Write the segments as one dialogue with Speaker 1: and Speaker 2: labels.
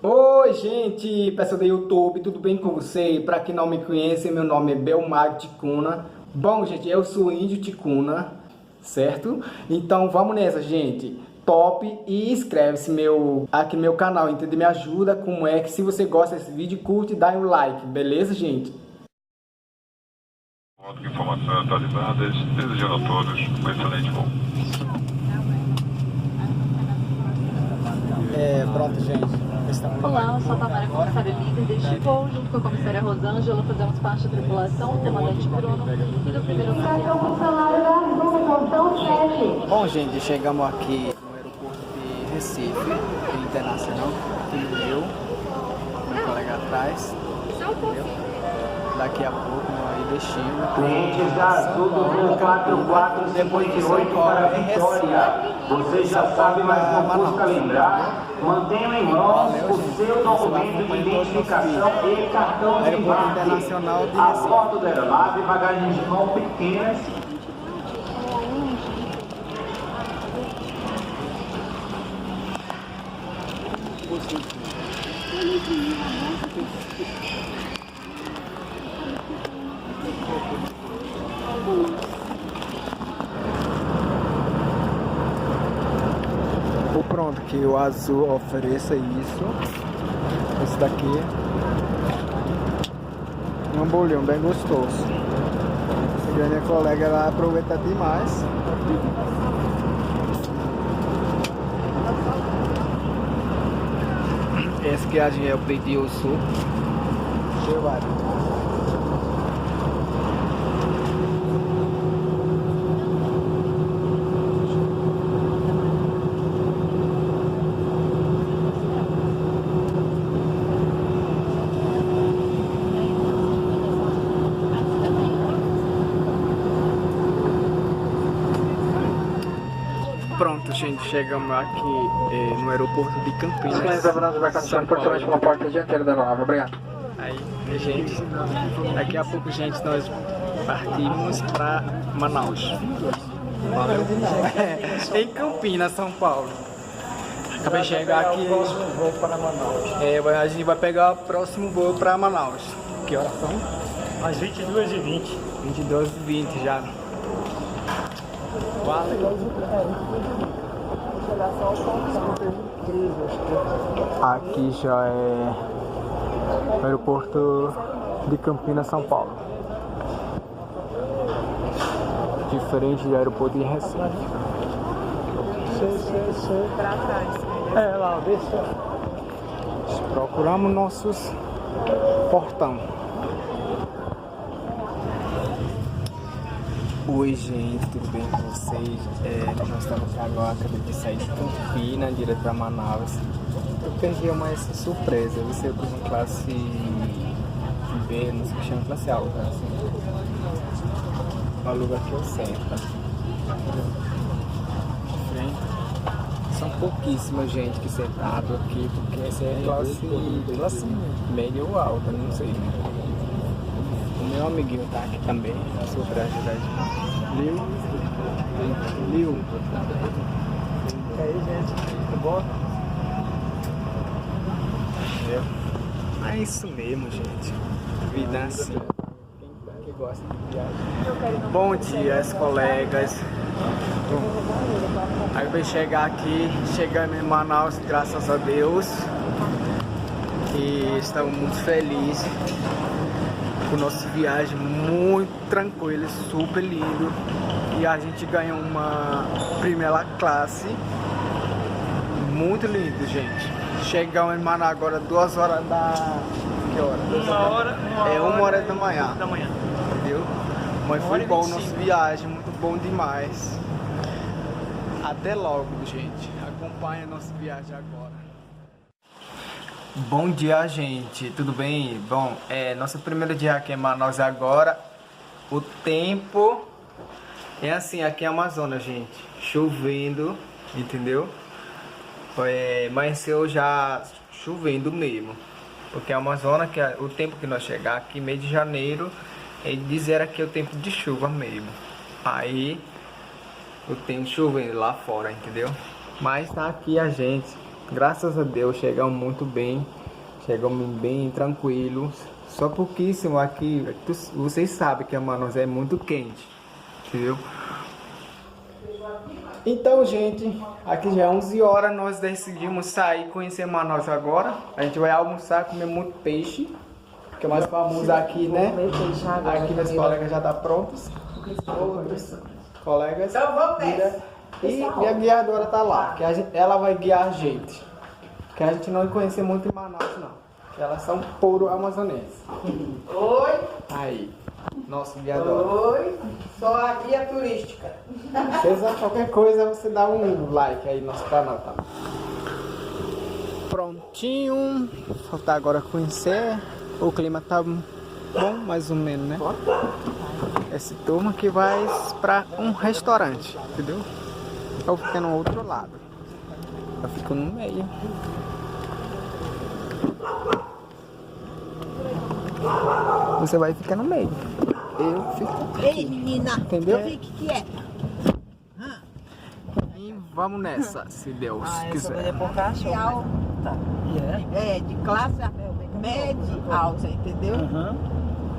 Speaker 1: Oi, gente, pessoal do YouTube, tudo bem com você? Para quem não me conhece, meu nome é Belmar Ticuna. Bom, gente, eu sou índio Ticuna, certo? Então vamos nessa, gente. Top e inscreve-se aqui no meu canal, entendeu? Me ajuda como é que se você gosta desse vídeo, curte e dá um like, beleza, gente?
Speaker 2: Informações atualizadas, desejando a todos um excelente voo.
Speaker 1: Pronto, gente.
Speaker 3: Olá, eu sou a Tamara, comissária líder deste voo, junto com a comissária Rosângela, fazemos parte da tripulação, comandante Bruno e do primeiro
Speaker 1: Bom, gente, chegamos aqui no aeroporto de Recife, internacional, aqui meu colega atrás, entendeu? Daqui a pouco nós deixamos.
Speaker 4: Clientes da Azul do voo 4458 para Vitória. Você já sabe, mas não custa lembrar. Mantenha em mãos o seu documento de identificação e cartão de embarque. A bordo da aeronave, bagagens de mão pequenas.
Speaker 1: Pronto, que o Azul ofereça isso. Esse daqui é um bolinho bem gostoso. E a minha colega ela aproveita demais. Esse que a gente eu pedi o suco. Pronto, gente, chegamos aqui no aeroporto de Campinas. São Paulo.
Speaker 4: Uma porta dianteira da aeronave, obrigado.
Speaker 1: Aí, gente, daqui a pouco, gente, nós partimos para Manaus. Valeu? Em Campinas, São Paulo. Acabei de chegar aqui.
Speaker 4: Próximo voo para Manaus.
Speaker 1: A gente vai pegar o próximo voo para Manaus. Que horas são?
Speaker 4: Às 22h20.
Speaker 1: 22h20 já. Aqui já é o aeroporto de Campinas, São Paulo. Diferente do aeroporto de Recife.
Speaker 3: Pra trás.
Speaker 4: É, lá, deixa.
Speaker 1: Procuramos nossos portão. Oi, gente, tudo bem com vocês? Nós estamos aqui agora, acabei de sair de Campinas, direto para Manaus. Eu peguei uma surpresa, você com uma classe B, não sei o que chama, classe alta, assim. O aluga aqui eu sento. São pouquíssima gente que sentado aqui, porque essa é classe média ou alta, não sei. O meu amiguinho tá aqui também, super ajudante. Liu.
Speaker 4: E aí, gente, tudo bom?
Speaker 1: É isso mesmo, gente. Vida assim. Quem gosta de viagem. Bom dia, colegas. Aí eu chegar aqui, chegando em Manaus, graças a Deus. E estamos muito felizes com nossa viagem, muito tranquila, super lindo. E a gente ganhou uma primeira classe, muito lindo, gente. Chegamos em Manaus agora 2 horas da... Que hora? 1 hora da manhã. Entendeu? Mas foi bom nossa viagem, muito bom demais. Até logo, gente. Acompanha a nossa viagem agora. Bom dia, gente, tudo bem? Bom, nosso primeiro dia aqui em Manaus agora. O tempo é assim, aqui em Amazonas, gente, chovendo, entendeu? Amanheceu já chovendo mesmo, porque a Amazonas, o tempo que nós chegar aqui, mês de janeiro, eles disseram que é o tempo de chuva mesmo. Aí, o tempo chovendo lá fora, entendeu? Mas tá aqui a gente Graças a Deus chegamos muito bem. Chegamos bem tranquilos. Só pouquíssimo aqui. Vocês sabem que a Manaus é muito quente. Entendeu? Então, gente, aqui já é 11 horas. Nós decidimos sair, conhecer Manaus agora. A gente vai almoçar, comer muito peixe. Que é mais famoso aqui, né? Aqui meus colegas já estão prontos. Outros colegas.
Speaker 5: Então vamos nessa.
Speaker 1: E a guiadora tá lá. Ela vai guiar a gente. Que a gente não conhece muito em Manaus, não. Que elas são puro amazonenses.
Speaker 5: Oi.
Speaker 1: Aí, nosso guiador.
Speaker 5: Oi. Sou a guia turística.
Speaker 1: Se precisar qualquer coisa, você dá um like aí no nosso canal, tá? Prontinho. Falta agora conhecer. O clima tá bom, mais ou menos, né? Essa turma que vai pra um restaurante, entendeu? Eu fico no outro lado. Eu fico no meio. Você vai ficar no meio. Eu fico aqui.
Speaker 5: Ei, menina.
Speaker 1: Entendeu?
Speaker 5: Eu vi o que é.
Speaker 1: E vamos nessa, se Deus quiser.
Speaker 5: Social. É, de classe média alta, entendeu?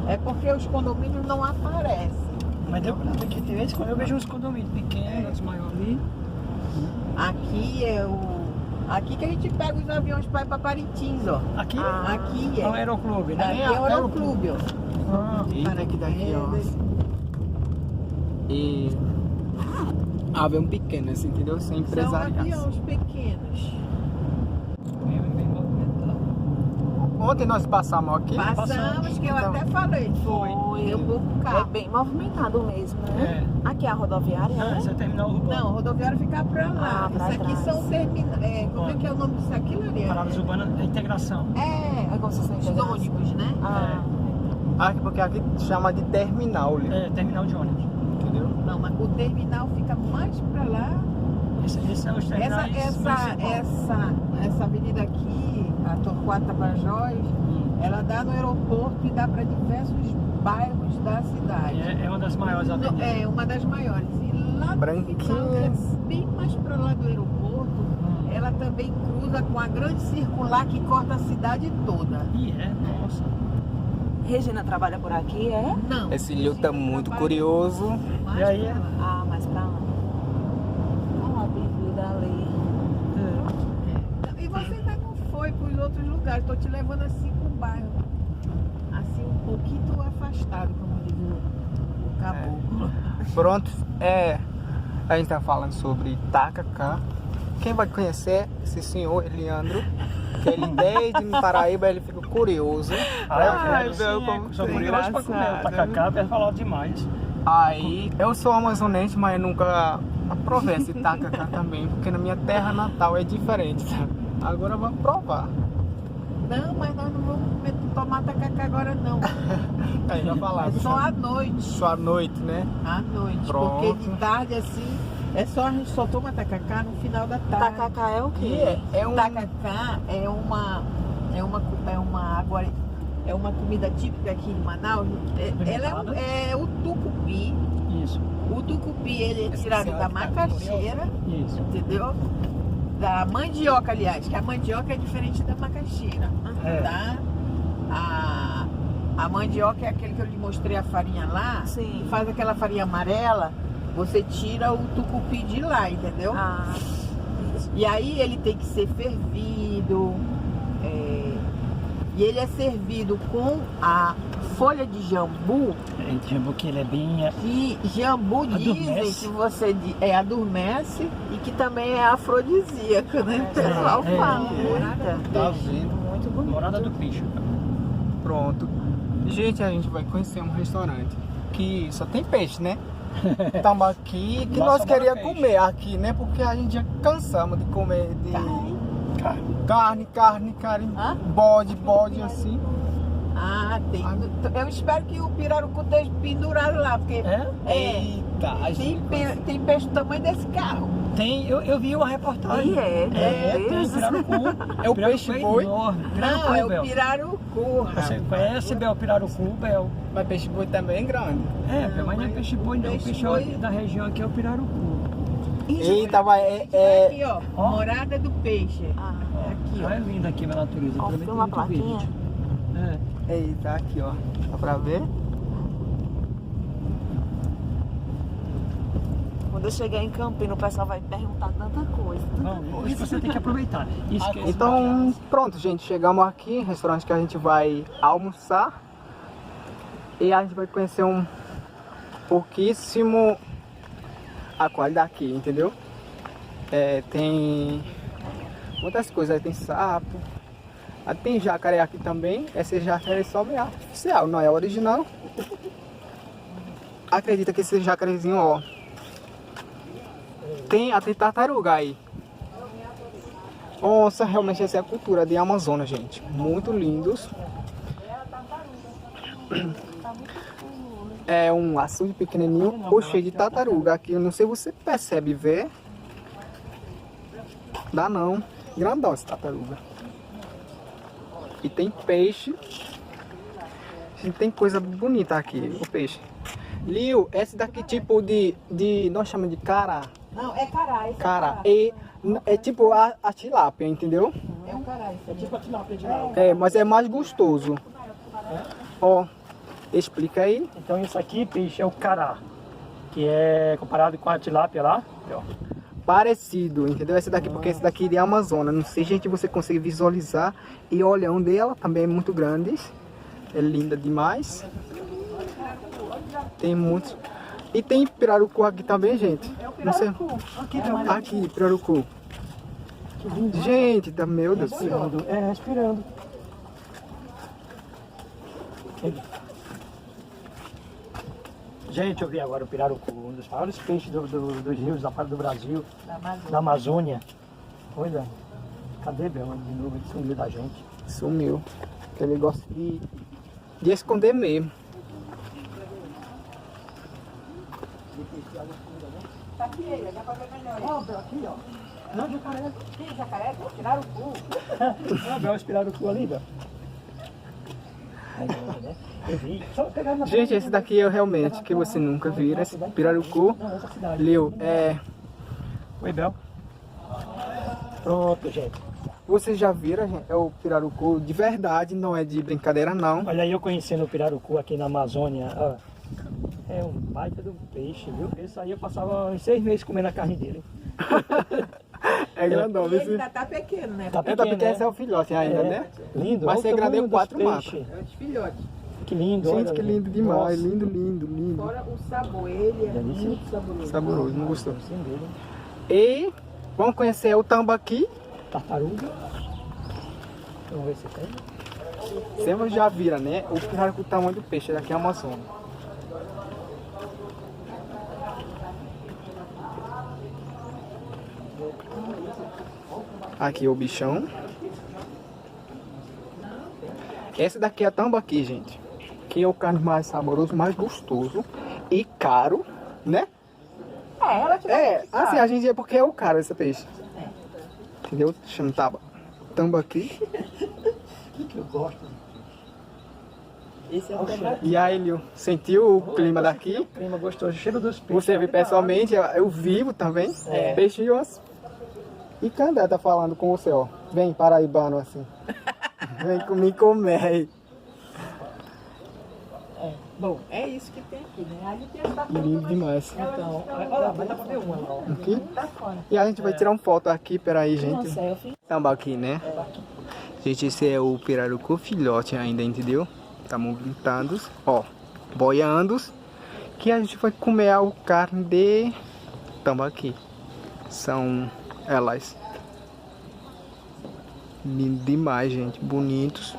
Speaker 5: É porque os condomínios não aparecem.
Speaker 6: Mas deu pra ver que tem vezes quando eu vejo uns condomínios pequenos, maiores ali.
Speaker 5: Aqui é o... Aqui que a gente pega os aviões para ir para Parintins, ó.
Speaker 6: Aqui?
Speaker 5: Aqui
Speaker 6: É o
Speaker 5: é.
Speaker 6: aeroclube, né?
Speaker 5: Aqui é o aeroclube, ó.
Speaker 1: Eita, aqui daqui, ó. E avião pequeno, assim, entendeu? Sem
Speaker 5: São
Speaker 1: empresariado.
Speaker 5: aviões pequenos.
Speaker 6: Bem movimentado.
Speaker 1: Ontem nós passamos aqui.
Speaker 5: Passamos, que eu
Speaker 1: Então,
Speaker 5: até falei.
Speaker 7: Foi.
Speaker 5: Deu pouco
Speaker 7: É
Speaker 5: carro.
Speaker 7: bem movimentado mesmo, né? Aqui é a rodoviária,
Speaker 6: Ah,
Speaker 7: né?
Speaker 6: esse é o terminal urbano.
Speaker 5: Não, a rodoviária fica pra lá.
Speaker 7: Ah, pra
Speaker 5: Isso aqui
Speaker 7: trás.
Speaker 5: são terminais. Como é que é o nome disso aqui, Lariana?
Speaker 6: Paradas urbanas é integração.
Speaker 5: É,
Speaker 7: É como se fosse
Speaker 5: os
Speaker 7: integração.
Speaker 5: ônibus, né?
Speaker 7: Ah,
Speaker 1: aqui, porque aqui chama de terminal,
Speaker 6: É, terminal de ônibus.
Speaker 1: entendeu?
Speaker 5: Não, mas o terminal fica mais pra lá.
Speaker 6: Esses são os terminais principais.
Speaker 5: Essa avenida aqui, a Torquato Tapajós, ela dá no aeroporto e dá para diversos bairros da cidade.
Speaker 6: É uma das maiores avenidas.
Speaker 5: É uma das maiores. E lá no
Speaker 1: Branquinha.
Speaker 5: final, que é bem mais para lá do aeroporto, ela também cruza com a grande circular que corta a cidade toda.
Speaker 6: E nossa.
Speaker 7: Regina trabalha por aqui, é?
Speaker 5: Não.
Speaker 1: Esse Lio tá muito curioso.
Speaker 5: Mais
Speaker 6: E aí,
Speaker 5: pra lá.
Speaker 7: Ah, mais pra lá. Ah, a bebida ali.
Speaker 5: E você ainda não foi para os outros lugares. Estou te levando assim para um bairro. Assim, um pouquinho afastado, como diz o caboclo.
Speaker 1: Pronto, a gente tá falando sobre Tacacá. Quem vai conhecer esse senhor, Eliandro, que ele desde Paraíba ele fica curioso.
Speaker 6: Eu sou curioso pra comer. O tacacá é falado demais.
Speaker 1: Aí, eu sou amazonense, mas nunca provei esse tacacá também, porque na minha terra natal é diferente, tá? Agora vamos provar.
Speaker 5: Não, mas nós não vamos tomar tacacá agora não.
Speaker 1: Aí vai falar.
Speaker 5: É só à noite.
Speaker 1: Só à noite, né?
Speaker 5: À noite.
Speaker 1: Pronto.
Speaker 5: Porque de tarde assim, a gente só toma tacacá no final da tarde.
Speaker 7: Tacacá é o
Speaker 1: E
Speaker 7: quê?
Speaker 1: é um...
Speaker 5: Tacacá é uma comida típica aqui em Manaus. Ela é o tucupi.
Speaker 6: Isso.
Speaker 5: O tucupi ele é tirado da macaxeira,
Speaker 6: Isso.
Speaker 5: entendeu? Da mandioca, aliás, que a mandioca é diferente da macaxeira, tá? A mandioca é aquele que eu lhe mostrei a farinha lá,
Speaker 7: Sim.
Speaker 5: que faz aquela farinha amarela, você tira o tucupi de lá, entendeu?
Speaker 7: Ah,
Speaker 5: E aí ele tem que ser fervido, e ele é servido com a folha de jambu,
Speaker 6: Jambu que ele é bem...
Speaker 5: que jambu dizem
Speaker 6: Adormece.
Speaker 5: que você adormece e que também é afrodisíaco, né? O pessoal fala.
Speaker 1: Tá vendo?
Speaker 7: muito bonito.
Speaker 6: Morada do Picho.
Speaker 1: Pronto. Gente, a gente vai conhecer um restaurante que só tem peixe, né? Estamos aqui, que
Speaker 6: Lá
Speaker 1: nós
Speaker 6: só mora
Speaker 1: queríamos
Speaker 6: peixe.
Speaker 1: comer aqui, né? Porque a gente já cansamos de comer de carne, bode, assim.
Speaker 5: Ah, tem. Eu espero que o pirarucu esteja pendurado lá, porque
Speaker 1: Eita, a gente
Speaker 5: tem peixe do tamanho desse carro.
Speaker 6: Tem, eu vi uma reportagem.
Speaker 7: E é,
Speaker 6: tem
Speaker 7: Deus.
Speaker 6: pirarucu.
Speaker 1: É o peixe boi?
Speaker 6: enorme.
Speaker 5: Não, é o
Speaker 6: Bel.
Speaker 5: pirarucu.
Speaker 6: Você conhece, Bel, pirarucu, Bel?
Speaker 1: Mas peixe boi também é grande.
Speaker 6: Mas não é peixe boi não,
Speaker 5: Peixe
Speaker 6: peixe
Speaker 5: boi.
Speaker 6: da região aqui é o pirarucu.
Speaker 1: Eita, vai,
Speaker 5: Aqui, ó. Morada do peixe. Aqui, ó.
Speaker 6: Olha linda aqui a natureza.
Speaker 7: Ó, tem uma plaquinha.
Speaker 1: Eita, aqui, ó. Dá pra ver?
Speaker 7: Quando eu chegar em Campina, o pessoal vai perguntar tanta coisa.
Speaker 6: Não, hoje você tem que aproveitar. Esquece.
Speaker 1: Então, pronto, gente. Chegamos aqui, restaurante que a gente vai almoçar. E a gente vai conhecer um pouquíssimo a qualidade daqui, entendeu? Tem muitas coisas, tem sapo, tem jacaré aqui também. Esse jacaré só é artificial, não é original. Acredita que esse jacarezinho, ó, tem até tartaruga aí. Nossa, realmente essa é a cultura de Amazonas, gente. Muito lindos. É um açude pequenininho ou cheio de tartaruga. Aqui eu não sei se você percebe ver. Dá não. Grandão esse tartaruga. E tem peixe. Tem coisa bonita aqui, o peixe. Liu, esse daqui tipo de nós chamamos de cará.
Speaker 5: Não, é cará. Esse
Speaker 1: Cará. É tipo a tilápia, entendeu?
Speaker 5: é um cará.
Speaker 6: É tipo a tilápia de lá.
Speaker 1: Mas é mais gostoso. Ó, explica aí.
Speaker 6: Então isso aqui, peixe, é o cará. Que é comparado com a tilápia lá. Ó.
Speaker 1: Parecido, entendeu? Esse daqui, porque esse daqui é de Amazonas. Não sei, gente, você consegue visualizar. E o olhão dela também é muito grande. É linda demais. Tem muitos. E tem pirarucu aqui também, gente. Não sei. Aqui, pirarucu. Gente, meu Deus do céu.
Speaker 6: Respirando. Gente, eu vi agora o pirarucu, um dos maiores peixes dos rios da parte do Brasil, da Amazônia. Olha, cadê Bel? De novo, ele sumiu da gente.
Speaker 1: Sumiu. Ele gosta de esconder mesmo.
Speaker 5: Tá aqui ele, dá pra ver melhor.
Speaker 6: Ó, Bel, aqui, ó. Não, jacaré.
Speaker 5: Tem jacaré? Tiraram o cu.
Speaker 6: Ó, Bel, esse pirarucu ali, Bel. Eu vi. Só pegar na
Speaker 1: Gente, esse daqui é realmente que você nunca vira. Esse pirarucu.
Speaker 6: Não, essa cidade.
Speaker 1: Liu,
Speaker 6: Oi, Bel. Pronto, gente.
Speaker 1: vocês já viram, gente? É o pirarucu de verdade, não é de brincadeira, não.
Speaker 6: Olha aí eu conhecendo o pirarucu aqui na Amazônia. Ó. É um baita do peixe, viu? Esse aí eu passava uns 6 meses comendo a carne dele.
Speaker 1: É grandão,
Speaker 5: Ele
Speaker 1: esse.
Speaker 5: ainda tá pequeno, né?
Speaker 6: Tá
Speaker 1: Tá pequeno, esse é o filhote ainda, né?
Speaker 6: Lindo.
Speaker 1: Mas
Speaker 6: olha
Speaker 1: você
Speaker 6: o
Speaker 1: gradeu
Speaker 6: tamanho
Speaker 1: 4
Speaker 6: dos
Speaker 1: mapas.
Speaker 6: peixes.
Speaker 5: É os filhotes.
Speaker 6: Que lindo,
Speaker 1: Gente,
Speaker 6: olha,
Speaker 1: que lindo demais.
Speaker 6: Nossa.
Speaker 1: Lindo, lindo, lindo.
Speaker 5: Fora o sabor, ele é
Speaker 6: Delícia.
Speaker 5: muito saboroso.
Speaker 1: Saboroso, não gostou.
Speaker 6: Sim, dele.
Speaker 1: E vamos conhecer o tambaqui.
Speaker 6: Tartaruga. Vamos ver se tem.
Speaker 1: Vocês já viram, né? O pirarucu, o tamanho do peixe daqui é Amazonas. Aqui o bichão. Esse daqui é tambaqui, gente. Que é o carne mais saboroso, mais gostoso e caro, né? Assim, a gente é porque é o caro esse peixe. Entendeu? Chama tambaqui.
Speaker 6: Que eu gosto.
Speaker 5: Esse é o tambaqui.
Speaker 1: E aí, Liu, sentiu o clima daqui?
Speaker 6: Clima gostoso, cheiro dos peixes.
Speaker 1: Você vê pessoalmente, eu vivo também. Peixe e Candé tá falando com você, ó. Vem, paraibano, assim. Vem comigo comer.
Speaker 5: Bom, é isso que tem aqui, né? Aí tem essa
Speaker 1: Lindo demais.
Speaker 6: Então, olha lá, vai dar pra ver uma lá.
Speaker 1: Aqui. E a gente vai tirar uma foto aqui, peraí, gente.
Speaker 7: Selfie.
Speaker 1: Tambaqui, né? Gente, esse é o pirarucu filhote ainda, entendeu? Tá movimentando, ó, boiando. Que a gente vai comer a carne de tambaqui. São elas. Lindo demais, gente. Bonitos.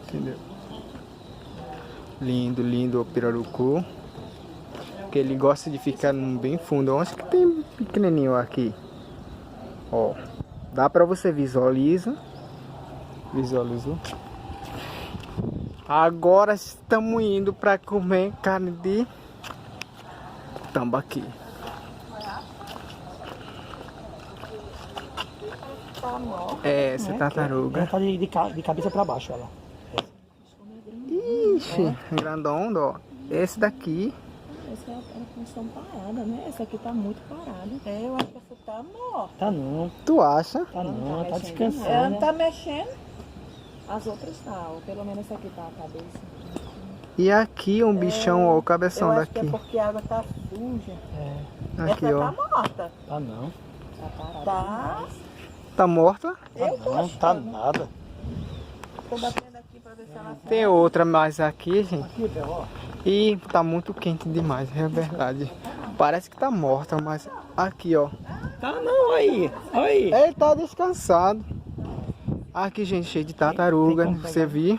Speaker 1: Entendeu? Lindo, lindo o pirarucu. Que ele gosta de ficar bem fundo. Eu acho que tem pequenininho aqui. Ó. Dá pra você visualizar. Visualizou? Agora estamos indo pra comer carne de tambaqui. Essa tartaruga.
Speaker 6: Ela tá de cabeça pra baixo, olha lá.
Speaker 1: Ixi, grandão, ó. Esse daqui
Speaker 7: Essa é a função parada, né? Essa aqui tá muito parada.
Speaker 5: É, eu acho que essa tá morta.
Speaker 6: Tá não,
Speaker 1: Tu acha?
Speaker 6: tá não, tá
Speaker 7: mexendo,
Speaker 6: descansando.
Speaker 5: Ela não tá mexendo?
Speaker 7: As outras tá, ó, pelo menos essa aqui tá a cabeça.
Speaker 1: E aqui um bichão, ó, o cabeção
Speaker 5: Eu acho que
Speaker 1: daqui.
Speaker 5: é porque a água tá suja.
Speaker 1: Aqui,
Speaker 5: Essa
Speaker 1: ó.
Speaker 5: tá morta.
Speaker 6: Tá não,
Speaker 7: Tá parada.
Speaker 5: Tá.
Speaker 1: Tá morta?
Speaker 5: Eu tô
Speaker 6: não tá
Speaker 5: achando.
Speaker 6: nada.
Speaker 5: Tô batendo aqui pra ver se ela
Speaker 1: Tem outra mais aqui, gente.
Speaker 6: Aqui, Pé, ó.
Speaker 1: E tá muito quente demais, é verdade. Parece que tá morta, mas aqui, ó.
Speaker 6: Tá não, aí, aí.
Speaker 1: Ele tá descansado. Aqui, gente, cheio de tartaruga,
Speaker 6: Tem como
Speaker 1: você viu?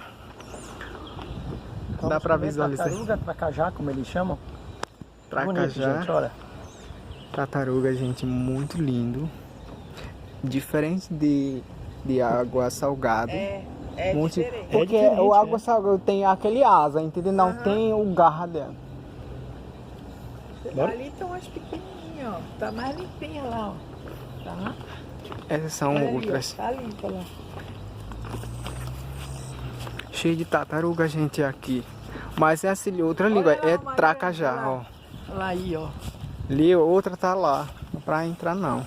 Speaker 1: Dá pra
Speaker 6: ver
Speaker 1: visualizar.
Speaker 6: Tartaruga, tracajá, como eles chamam. Bonito,
Speaker 1: Tracajá.
Speaker 6: gente, olha.
Speaker 1: Tartaruga, gente, muito lindo. Diferente de água salgada.
Speaker 5: é
Speaker 1: Muito,
Speaker 5: diferente.
Speaker 1: porque
Speaker 6: É diferente,
Speaker 1: o água
Speaker 6: é.
Speaker 1: salgada tem aquele asa, entendeu? Não tem o garra dela.
Speaker 6: Bora?
Speaker 5: Ali estão as pequenininhas, ó. Tá mais limpinha lá, ó. Tá?
Speaker 1: Essas são
Speaker 5: Olha ali, ó,
Speaker 1: outras.
Speaker 5: tá limpa lá.
Speaker 1: Cheio de tartaruga, gente, aqui. Mas essa ali, outra língua,
Speaker 5: Olha lá,
Speaker 1: é
Speaker 5: Maria,
Speaker 1: tracajá,
Speaker 5: olha
Speaker 1: ó.
Speaker 5: lá. Lá aí, ó.
Speaker 1: Ali, outra tá lá. Não pra entrar, não.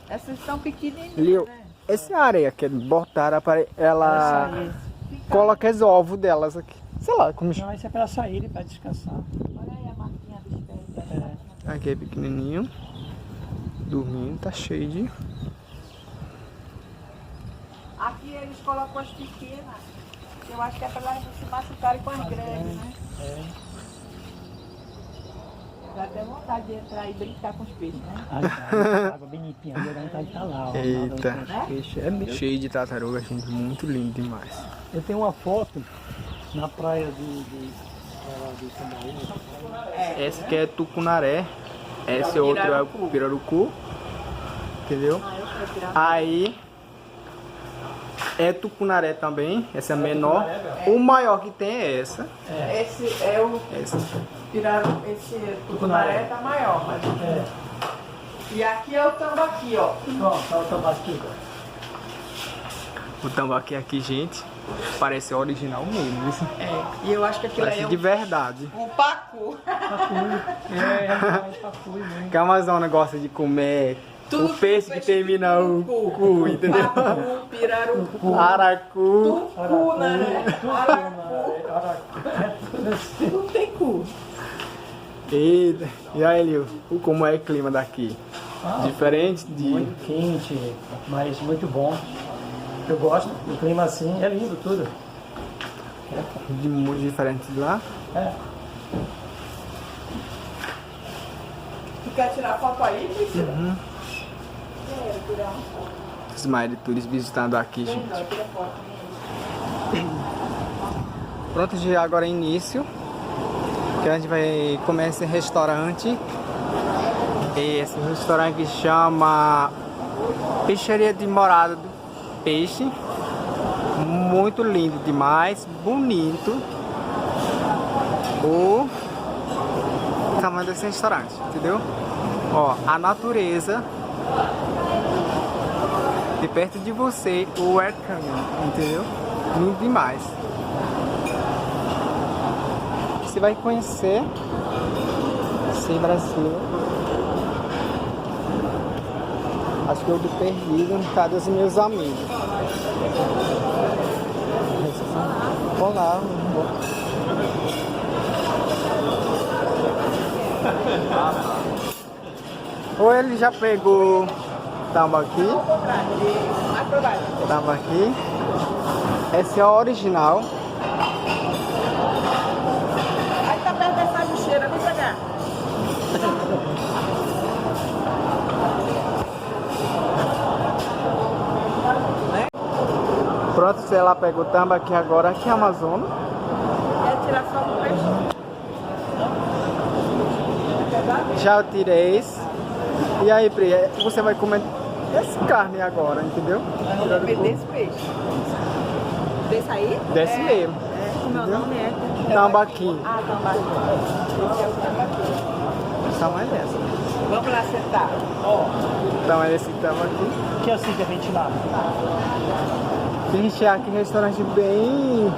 Speaker 5: Essas são pequenininhas,
Speaker 1: Ali,
Speaker 5: né?
Speaker 1: essa areia que botaram, ela coloca os ovos delas aqui. Sei lá, como chama.
Speaker 6: Não, isso é pra sair e pra descansar.
Speaker 5: Olha aí a marquinha dos pés dela.
Speaker 1: Aqui é pequenininho. Dormindo, tá cheio de...
Speaker 5: Aqui eles colocam as pequenas. Eu acho que é pra elas não se machucarem com as grandes, né? Dá até vontade de entrar e brincar com os peixes, né?
Speaker 6: Ali tá, água bem limpinha, ali a vontade tá lá, ó.
Speaker 1: Eita.
Speaker 6: nadando com os peixes. É mesmo.
Speaker 1: Cheio de tartaruga, gente. Muito lindo demais.
Speaker 6: Eu tenho uma foto na praia de Tambaú.
Speaker 1: Esse aqui é tucunaré. Esse outro é o pirarucu. Entendeu? Aí é tucunaré também. Essa é a menor. O maior que tem é essa.
Speaker 5: Esse é o
Speaker 1: Essa.
Speaker 5: piraru, esse tucunaré tá maior, mas... E aqui é o tambaqui, ó.
Speaker 6: Ó, tá o tambaqui.
Speaker 1: O tambaqui aqui, gente, parece original mesmo. Isso.
Speaker 5: E eu acho que aquilo
Speaker 1: Parece
Speaker 5: aí é
Speaker 1: de verdade.
Speaker 5: um pacu.
Speaker 1: Que a Amazônia gosta de comer
Speaker 5: Tudo
Speaker 1: o peixe que termina o cu, entendeu?
Speaker 5: Pacu, pirarucu,
Speaker 1: Aracu.
Speaker 5: tucuna, né? Aracu. Não tem cu.
Speaker 1: Eita. E aí, Lio, como é o clima daqui? Diferente de...
Speaker 6: Muito quente, mas muito bom. Eu gosto do clima assim, é lindo tudo.
Speaker 1: muito diferente de lá.
Speaker 6: É.
Speaker 5: Tu quer tirar foto aí, Priscila?
Speaker 1: Ismael Turis visitando aqui, gente. Pronto, já agora é início. Que a gente vai comer esse restaurante. Esse restaurante que chama Peixaria de Morada do Peixe. Muito lindo demais, bonito. O tamanho desse restaurante, entendeu? Ó, a natureza de perto de você, o ar caminho, entendeu? Lindo demais. Você vai conhecer esse Brasil. Acho que eu tô perdido por causa dos meus amigos. Olá. Ou ele já pegou tambaqui. Tambaqui. Esse é o original.
Speaker 5: Aí tá perto dessa lixeira, vem pra cá.
Speaker 1: Pronto, você lá pegou tambaqui agora aqui, Amazonas.
Speaker 5: Quer tirar só um peixe?
Speaker 1: Já eu tirei esse. E aí, Pri, você vai comer esse carne agora, entendeu?
Speaker 5: Vamos comer desse peixe. Desse aí?
Speaker 1: Desse mesmo.
Speaker 5: O meu nome é...
Speaker 1: Tambaqui.
Speaker 5: Ah, tambaqui. Esse é o tambaqui.
Speaker 1: O tamanho dessa.
Speaker 5: Vamos lá sentar. Ó.
Speaker 1: Então é esse tambaqui.
Speaker 6: Que assim que a gente lá.
Speaker 1: Gente, aqui é um restaurante bem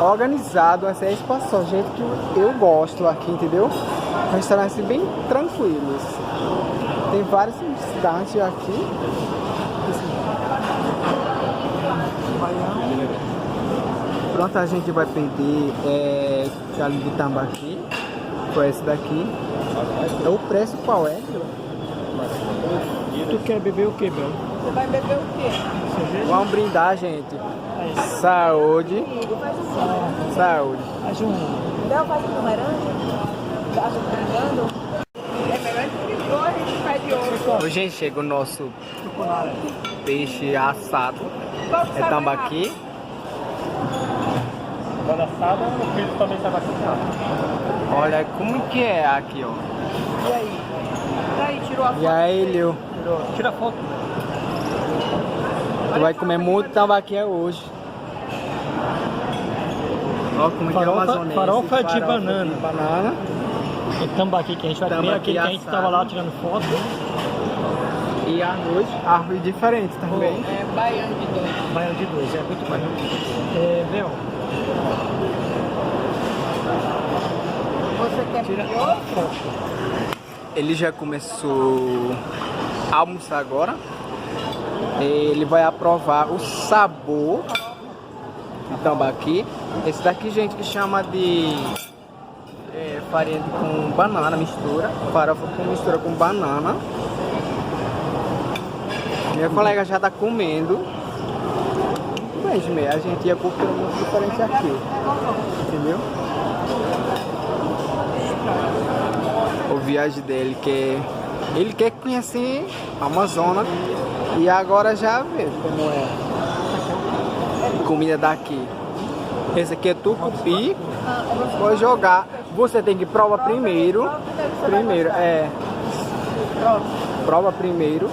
Speaker 1: organizado, essa é a espaço, gente que eu gosto aqui, entendeu? Restaurantes bem tranquilos. Tem vários restaurantes aqui. Pronto, a gente vai pedir galinha de tambaqui. Foi esse daqui. É o preço qual é?
Speaker 6: Tu quer beber o que, Bel?
Speaker 5: Você vai beber o quê?
Speaker 1: Vamos brindar, gente. Saúde. Saúde.
Speaker 6: Mais um.
Speaker 5: Não, faz com laranja? Tá brindando? É melhor que brindou, a gente faz de outro.
Speaker 1: Hoje chega o nosso peixe assado. É tambaqui.
Speaker 6: Quando assada, o filho também estava aqui.
Speaker 1: Olha como que é aqui, ó.
Speaker 5: E aí? Aí, tirou a foto?
Speaker 1: E aí, Liu?
Speaker 6: Tira foto.
Speaker 1: Tu vai comer muito tambaqui hoje. Ó, como que é o amazonense.
Speaker 6: Farofa de banana.
Speaker 1: De banana.
Speaker 6: O tambaqui que a gente vai comer, aquele que a gente estava lá tirando foto.
Speaker 1: E arroz diferente também.
Speaker 5: É baiano de dois.
Speaker 6: Baiano de dois, é muito baiano. Bel.
Speaker 5: Você quer
Speaker 6: Tira
Speaker 5: outro?
Speaker 1: Ele já começou a almoçar agora. Ele vai aprovar o sabor do tambaqui. Esse daqui, gente, que chama de farinha com banana, mistura. Farofa com mistura com banana. Minha colega já tá comendo. Bem, a gente ia cultura muito diferente aqui. Entendeu? O viagem dele ele quer conhecer a Amazônia e agora já vê como é comida daqui. Esse aqui é tucupi. Vou jogar. Você tem que provar primeiro. Prova primeiro.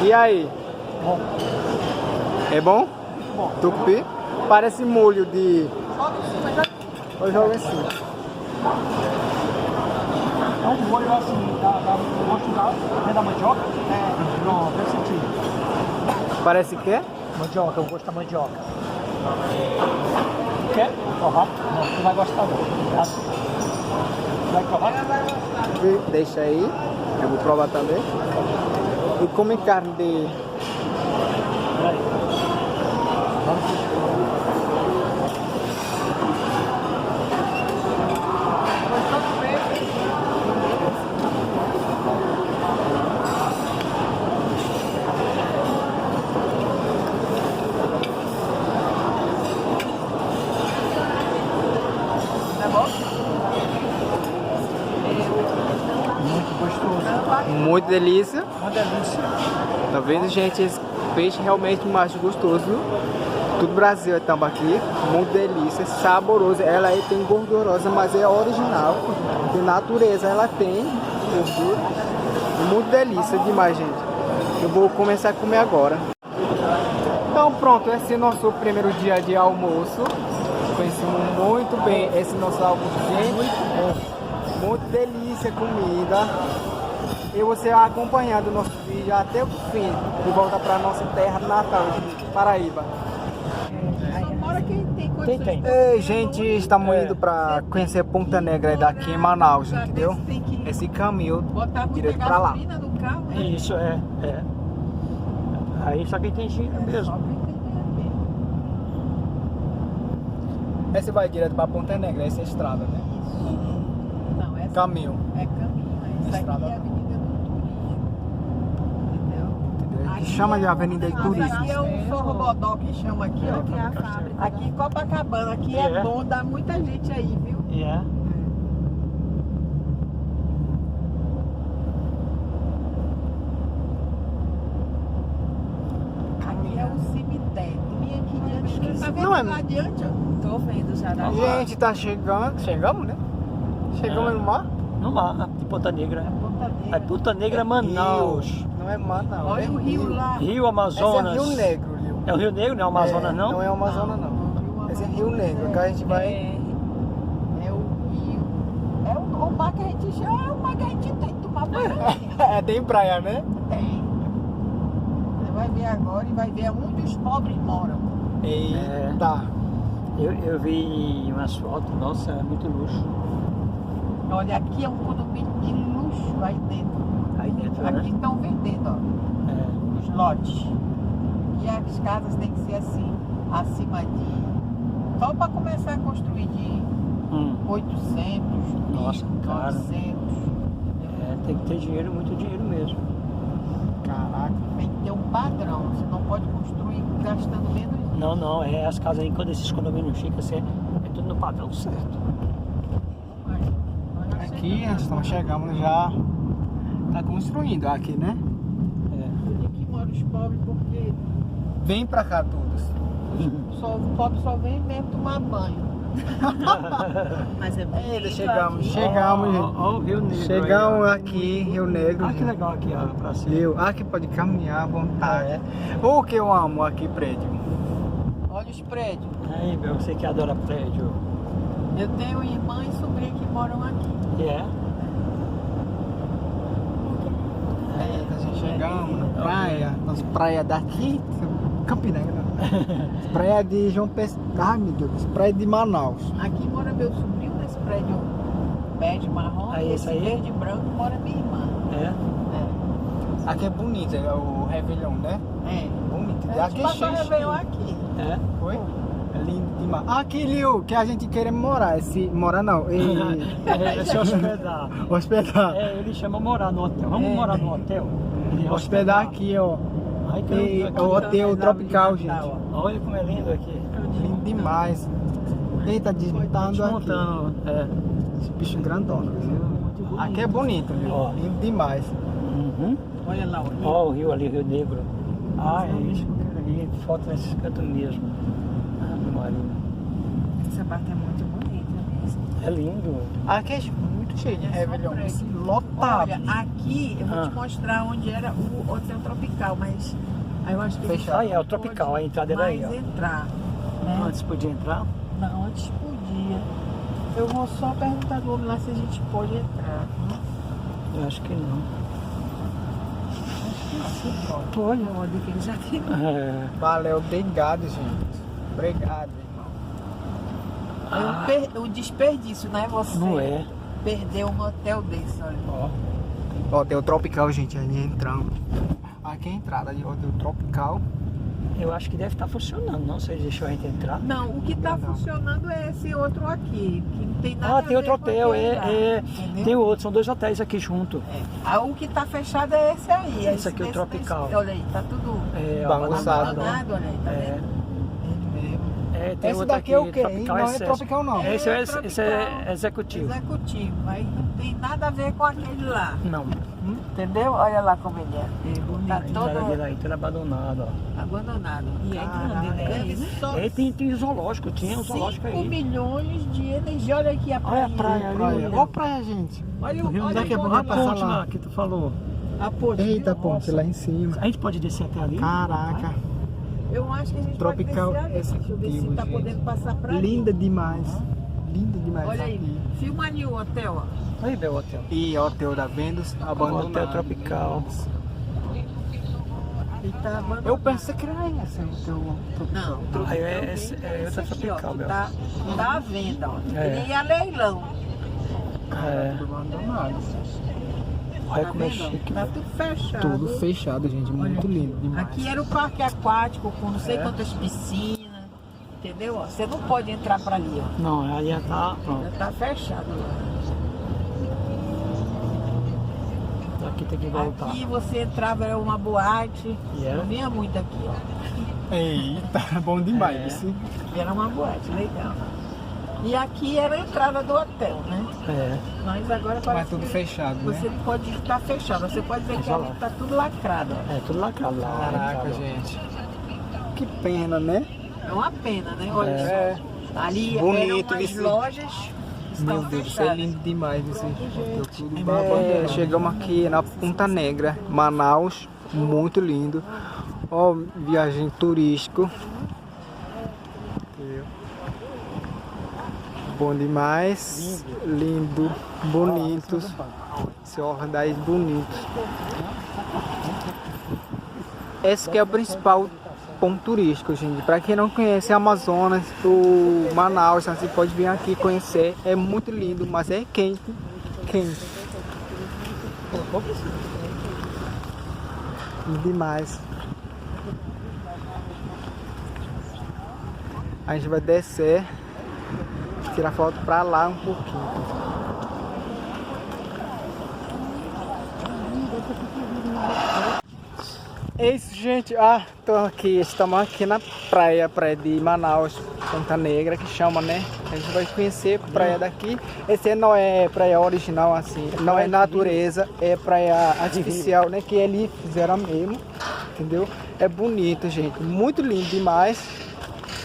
Speaker 1: E aí?
Speaker 6: Bom.
Speaker 1: É bom?
Speaker 6: Bom.
Speaker 1: Tucupi? Parece molho de... Eu jogo assim.
Speaker 6: É um molho assim, o gosto da mandioca. Pronto, eu senti.
Speaker 1: Parece que é?
Speaker 6: Mandioca, o gosto da mandioca. Quer provar? Não, tu vai gostar não. Vai provar?
Speaker 1: Deixa aí. Eu vou provar também. E come carne de...
Speaker 6: Peraí. Vamos.
Speaker 1: Muito delícia.
Speaker 6: Uma delícia.
Speaker 1: Tá vendo, gente? Esse peixe realmente mais gostoso. Tudo Brasil é tambaqui. Muito delícia, saboroso. Ela aí tem gordurosa, mas é original. De natureza ela tem gordura. Muito delícia demais, gente. Eu vou começar a comer agora. Então pronto, esse é o nosso primeiro dia de almoço. Conhecemos muito bem esse nosso almoço, gente. Muito delícia a comida. E você vai acompanhar do nosso vídeo até o fim e volta para nossa terra natal de Paraíba.
Speaker 5: Agora quem tem condições
Speaker 6: Tem.
Speaker 1: Ei, gente, estamos indo para conhecer Ponta Negra daqui em Manaus, entendeu? Esse caminho
Speaker 5: botar muita
Speaker 1: direto para lá.
Speaker 5: gasolina no carro, né?
Speaker 6: Isso, é. Aí só quem tem dinheiro mesmo.
Speaker 1: Esse vai direto para Ponta Negra, essa é a estrada, né?
Speaker 5: Não, essa
Speaker 1: Caminho.
Speaker 5: é caminho. Essa aqui
Speaker 1: Estrada.
Speaker 5: é a Avenida do Turismo. Entendeu?
Speaker 1: Que chama de Avenida de Turismo.
Speaker 5: Aqui é o Forrobodó que chama aqui, ó. Aqui em Copacabana, aqui é bom, dá muita gente aí, viu? Aqui é o cemitério. Vem aqui diante. Tá vendo
Speaker 1: Não é-
Speaker 5: lá adiante, ó?
Speaker 7: Tô vendo já da
Speaker 1: Gente, tá chegando. Chegamos, né? Chegamos no mar.
Speaker 6: No mar, de Ponta Negra.
Speaker 5: Ponta Negra.
Speaker 6: Aí Ponta Negra é Manaus.
Speaker 1: Rio. Não é mar, não.
Speaker 5: Olha
Speaker 1: é
Speaker 5: o rio lá.
Speaker 6: Rio
Speaker 1: Esse é
Speaker 6: Amazonas.
Speaker 1: Rio Negro, Rio.
Speaker 6: É o Rio Negro, não é o Amazonas, não?
Speaker 1: Não é o Amazonas, não. Esse é Rio Negro, que a gente vai...
Speaker 5: É o rio. É o mar que a gente chama, é o mar que a gente tem que tomar banho.
Speaker 1: Tem praia, né?
Speaker 5: Tem. Você vai ver agora e vai ver onde os pobres moram.
Speaker 1: Eita!
Speaker 6: Eu vi umas fotos, nossa, é muito luxo.
Speaker 5: Olha, aqui é um condomínio de luxo aí dentro.
Speaker 6: Aí dentro,
Speaker 5: Aqui
Speaker 6: né?
Speaker 5: estão vendendo, ó,
Speaker 6: É.
Speaker 5: os lotes. E as casas têm que ser assim, acima de... Só para começar a construir de 800,
Speaker 6: Nossa, caro.
Speaker 5: 900.
Speaker 6: É, tem que ter dinheiro, muito dinheiro mesmo.
Speaker 1: Caraca!
Speaker 5: Tem que ter um padrão, você não pode construir gastando menos dinheiro.
Speaker 6: Não, as casas aí, quando esses condomínios ficam assim, é tudo no padrão certo.
Speaker 1: Aqui nós chegamos já. Tá construindo aqui, né?
Speaker 5: E aqui moram os pobres porque
Speaker 1: Vem pra cá todos.
Speaker 5: o pobre só vem mesmo tomar banho. Mas é bonito.
Speaker 1: Chegamos,
Speaker 5: aqui.
Speaker 1: gente.
Speaker 6: Ó, o Rio Negro.
Speaker 1: Chegamos
Speaker 6: aí, ó.
Speaker 1: aqui, Rio Negro.
Speaker 6: Ah, que
Speaker 1: gente.
Speaker 6: legal aqui, ó, pra cima.
Speaker 1: Rio. Aqui pode caminhar à vontade. O que eu amo aqui, prédio.
Speaker 5: Olha os prédios.
Speaker 6: Aí, meu, você que adora prédio.
Speaker 5: Eu tenho irmã e sobrinha que moram aqui.
Speaker 6: E é?
Speaker 1: A gente chegamos na praia, nas praias daqui, Campina Grande. Praia de João Pessoa. Ai meu Deus, praia de Manaus.
Speaker 5: Aqui mora meu sobrinho nesse prédio bege marrom.
Speaker 6: Aí,
Speaker 5: E
Speaker 6: esse
Speaker 5: esse
Speaker 6: aí?
Speaker 5: verde e branco mora minha irmã.
Speaker 6: É?
Speaker 1: Aqui é bonito, é o Réveillon, né?
Speaker 5: É.
Speaker 1: Bonito.
Speaker 5: A gente passou Réveillon
Speaker 1: aqui.
Speaker 5: aqui.
Speaker 6: É?
Speaker 1: Foi? É lindo demais. Aqui, Liu, que a gente quer morar. Morar não.
Speaker 6: É se hospedar.
Speaker 1: Hospedar.
Speaker 6: É, ele chama morar no hotel. Vamos morar no hotel? Ele
Speaker 1: Hospedar aqui, ó.
Speaker 6: Ai,
Speaker 1: E
Speaker 6: caramba,
Speaker 1: o
Speaker 6: aqui,
Speaker 1: hotel tropical, gente.
Speaker 6: ó. Olha como é lindo aqui.
Speaker 1: Lindo demais. Eita, desmontando aqui.
Speaker 6: Desmontando. É.
Speaker 1: Esse bicho grandona. Aqui é bonito, viu?
Speaker 6: Ó.
Speaker 1: Lindo demais.
Speaker 6: Uhum.
Speaker 5: Olha lá, olha.
Speaker 6: Ó, o rio ali, o Rio Negro. Ah, é isso que eu quero ir. Foto nesses cantos mesmo. Ave Maria.
Speaker 5: Essa parte é muito bonita mesmo.
Speaker 6: É lindo.
Speaker 1: Aqui é muito cheio de Réveillon.
Speaker 5: prédio.
Speaker 1: Lotado.
Speaker 5: Olha, aqui eu vou te mostrar onde era o Hotel Tropical, mas aí eu acho que
Speaker 1: Fechado.
Speaker 6: Aí é o Tropical, a entrada era aí,
Speaker 5: mais
Speaker 6: ó.
Speaker 5: entrar, né?
Speaker 6: Antes podia entrar?
Speaker 5: Não, antes podia. Eu vou só perguntar do homem lá se a gente pode entrar.
Speaker 6: Eu acho que não.
Speaker 5: Acho que sim, pode.
Speaker 6: Pode.
Speaker 5: Pode, que ele já tem.
Speaker 6: É.
Speaker 1: Valeu, obrigado, gente. Obrigado, irmão.
Speaker 5: É um desperdício, né? Você
Speaker 6: Não é.
Speaker 5: perder um hotel desse, olha.
Speaker 1: Ó. Hotel Tropical, gente, aí entramos. Aqui é a entrada de Hotel Tropical.
Speaker 6: Eu acho que deve estar funcionando, não? Se eles deixam a gente entrar.
Speaker 5: Não, o que está funcionando é esse outro aqui, que não tem nada a
Speaker 6: Ah,
Speaker 5: ver
Speaker 6: tem outro
Speaker 5: com
Speaker 6: hotel,
Speaker 5: aquele lá, entendeu?
Speaker 6: Tem outro, são 2 hotéis aqui junto.
Speaker 5: O que está fechado é esse aí.
Speaker 6: Esse aqui é o Tropical.
Speaker 5: Olha aí, tá tudo
Speaker 6: É,
Speaker 1: Bagunçado.
Speaker 5: abandonado, olha aí, tá
Speaker 6: É.
Speaker 5: vendo?
Speaker 6: É, tem
Speaker 1: Esse
Speaker 6: outro
Speaker 1: daqui
Speaker 6: aqui,
Speaker 1: é o quê?
Speaker 6: Tropical
Speaker 1: Não é
Speaker 6: Excesso.
Speaker 1: Tropical, não.
Speaker 6: Esse é
Speaker 5: Tropical.
Speaker 6: executivo.
Speaker 5: Executivo, aí não tem nada a ver com aquele lá.
Speaker 6: Não,
Speaker 5: Entendeu? Olha lá como ele é. Tá
Speaker 6: a entrada dele
Speaker 5: todo
Speaker 6: aí, tudo abandonado, ó.
Speaker 5: abandonado. E é
Speaker 1: Caraca.
Speaker 5: grande, né? Deve só
Speaker 6: É, tem zoológico, tinha um zoológico
Speaker 5: 5
Speaker 6: aí.
Speaker 5: milhões de energia. Olha aqui a praia.
Speaker 6: Olha a praia ali.
Speaker 1: Praia. Ó a praia, gente.
Speaker 5: Olha o
Speaker 6: Rio
Speaker 5: olha
Speaker 1: daqui a
Speaker 5: o-
Speaker 1: pouco
Speaker 6: A
Speaker 1: vai passar
Speaker 6: ponte
Speaker 1: lá.
Speaker 6: lá que tu falou.
Speaker 5: a ponte.
Speaker 1: Eita,
Speaker 5: viu?
Speaker 1: ponte lá em cima.
Speaker 6: A gente pode descer até ali?
Speaker 1: Caraca.
Speaker 5: Eu acho que a gente
Speaker 1: Tropical
Speaker 5: pode descer ali. Deixa eu ver se
Speaker 1: executivo,
Speaker 5: tá
Speaker 1: gente.
Speaker 5: podendo passar pra ali.
Speaker 1: Linda demais. Linda demais.
Speaker 5: Olha aí,
Speaker 1: aqui.
Speaker 5: filma ali o hotel, ó.
Speaker 6: Aí, meu hotel.
Speaker 1: E Hotel da Vendas abandonado.
Speaker 6: Hotel Tropical.
Speaker 5: Ele tá abandonado.
Speaker 1: Eu pensei que era esse Hotel Tropical.
Speaker 5: Não, o tropical
Speaker 6: Aí é
Speaker 5: tem
Speaker 6: esse- é
Speaker 5: esse
Speaker 6: outra
Speaker 5: aqui,
Speaker 6: tropical,
Speaker 5: ó, que
Speaker 6: meu.
Speaker 5: tá à venda, ó.
Speaker 6: É.
Speaker 5: Ele ia leilão.
Speaker 6: É.
Speaker 1: Tudo abandonado.
Speaker 6: Olha
Speaker 5: Tá
Speaker 6: como é
Speaker 5: vendo?
Speaker 6: chique.
Speaker 5: Tá tudo fechado.
Speaker 1: Tudo fechado, gente. Muito lindo demais.
Speaker 5: Aqui era o parque aquático com não sei quantas piscinas. Entendeu? Ó, você não pode entrar pra ali, ó.
Speaker 6: Não, ali já tá. Pronto.
Speaker 5: Já tá fechado lá.
Speaker 6: Aqui tem que voltar.
Speaker 5: Aqui você entrava, era uma boate.
Speaker 6: E era?
Speaker 5: Eu vinha muito aqui, ó.
Speaker 1: Eita, bom demais.
Speaker 6: É.
Speaker 1: Esse-
Speaker 5: E era uma boate, legal. E aqui era a entrada do hotel, né?
Speaker 6: É.
Speaker 5: Mas agora
Speaker 1: Mas
Speaker 5: parece
Speaker 1: tudo
Speaker 5: que
Speaker 1: fechado,
Speaker 5: você
Speaker 1: né?
Speaker 5: não pode estar fechado. Você pode ver que ali tá tudo lacrado, ó.
Speaker 6: É, tudo lacrado lá.
Speaker 1: Caraca,
Speaker 6: lacrado.
Speaker 1: gente. Que pena, né?
Speaker 5: É uma pena, né? Olha
Speaker 1: É.
Speaker 5: só. Ali
Speaker 1: Bonito
Speaker 5: eram as
Speaker 1: esse-
Speaker 5: lojas.
Speaker 1: Meu
Speaker 5: Estão
Speaker 1: Deus, isso é
Speaker 5: fechadas.
Speaker 1: lindo demais esse hotel. Tudo abandonado. Chegamos aqui na Ponta Negra, Manaus. Muito lindo. Ó, viagem turístico. Bom demais. Lindo. Bonitos. Esse Ordaz bonito. Esse que é o principal ponto turístico, gente. Para quem não conhece Amazonas, o Manaus, você pode vir aqui conhecer. É muito lindo, mas é quente. Quente. Demais. A gente vai descer, tirar foto pra lá um pouquinho. É isso, gente. Estamos aqui na praia de Manaus, Ponta Negra, que chama, né? A gente vai conhecer a praia daqui. Esse não é praia original, assim, não é natureza, é praia artificial, né? Que eles fizeram mesmo, entendeu? É bonito, gente, muito lindo demais.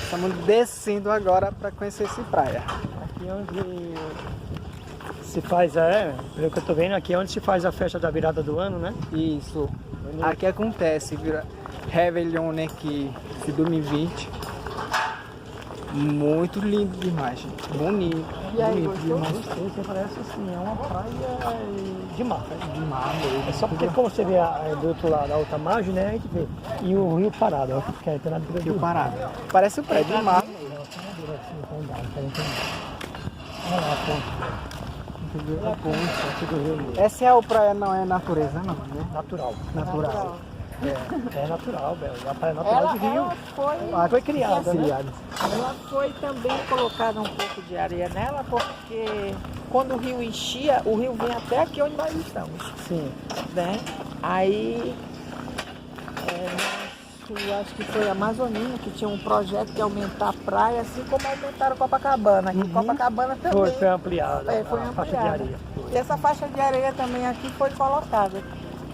Speaker 1: Estamos descendo agora para conhecer essa praia.
Speaker 6: Aqui onde se faz, pelo que eu tô vendo, aqui é onde se faz a festa da virada do ano, né?
Speaker 1: Isso. Aqui acontece, Réveillon, né, que de 2020. Muito lindo demais, gente. Bonito.
Speaker 6: E aí,
Speaker 1: bonito demais.
Speaker 6: Você parece assim, é uma praia de mar.
Speaker 1: De mar mesmo.
Speaker 6: É só porque como você vê do outro lado, a outra margem, né, a gente vê. E o rio parado, ó, que é na beira do
Speaker 1: Rio parado. Parece o prédio de mar.
Speaker 6: Olha lá a ponte. Entendeu? A ponte do rio.
Speaker 1: Essa é a praia, não é natureza, não, né?
Speaker 6: Natural.
Speaker 1: Natural.
Speaker 6: É natural, Bel. A praia natural de rio.
Speaker 5: Foi
Speaker 6: criada, né?
Speaker 5: Ela foi também colocada um pouco de areia nela, porque quando o rio enchia, o rio vinha até aqui onde nós estamos.
Speaker 6: Sim.
Speaker 5: Né? Aí, acho que foi a Amazonina que tinha um projeto de aumentar a praia, assim como aumentaram Copacabana. Aqui Copacabana também
Speaker 6: Foi ampliada.
Speaker 5: foi
Speaker 6: a
Speaker 5: ampliada.
Speaker 6: faixa de areia.
Speaker 5: E essa faixa de areia também aqui foi colocada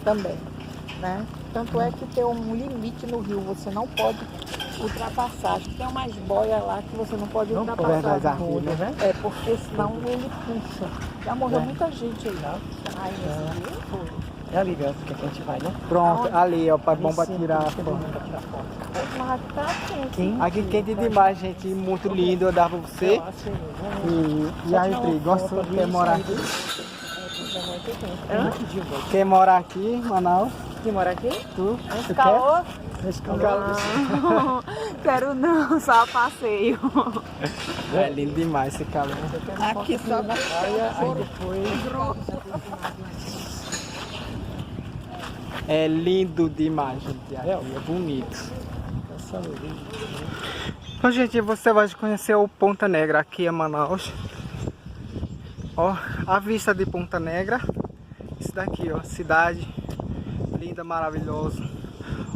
Speaker 5: também, né? Tanto é que tem um limite no rio, você não pode ultrapassar. Acho que tem umas boias lá que você não pode ultrapassar.
Speaker 6: Né?
Speaker 5: É, porque senão ele puxa. Já morreu muita gente aí. Ai, nesse dia foi.
Speaker 6: É ali, Bel, que a gente vai, né?
Speaker 1: Pronto, ali, ó, bom pra tirar a foto.
Speaker 5: Mas aqui tá quente.
Speaker 1: Aqui quente demais, gente, muito lindo, eu dar pra você. E aí, Pri, gostou de morar aqui? Quer morar aqui em Manaus?
Speaker 5: Quem mora aqui?
Speaker 1: Tu?
Speaker 5: Nesse calor?
Speaker 6: Nesse calor.
Speaker 5: Não, quero não, só passeio.
Speaker 1: É lindo demais esse calor.
Speaker 5: Aqui só na praia, aí depois...
Speaker 1: É lindo demais, gente. É bonito. Então, gente, você vai conhecer o Ponta Negra aqui em Manaus. Ó, a vista de Ponta Negra. Isso daqui, ó, cidade linda, maravilhosa.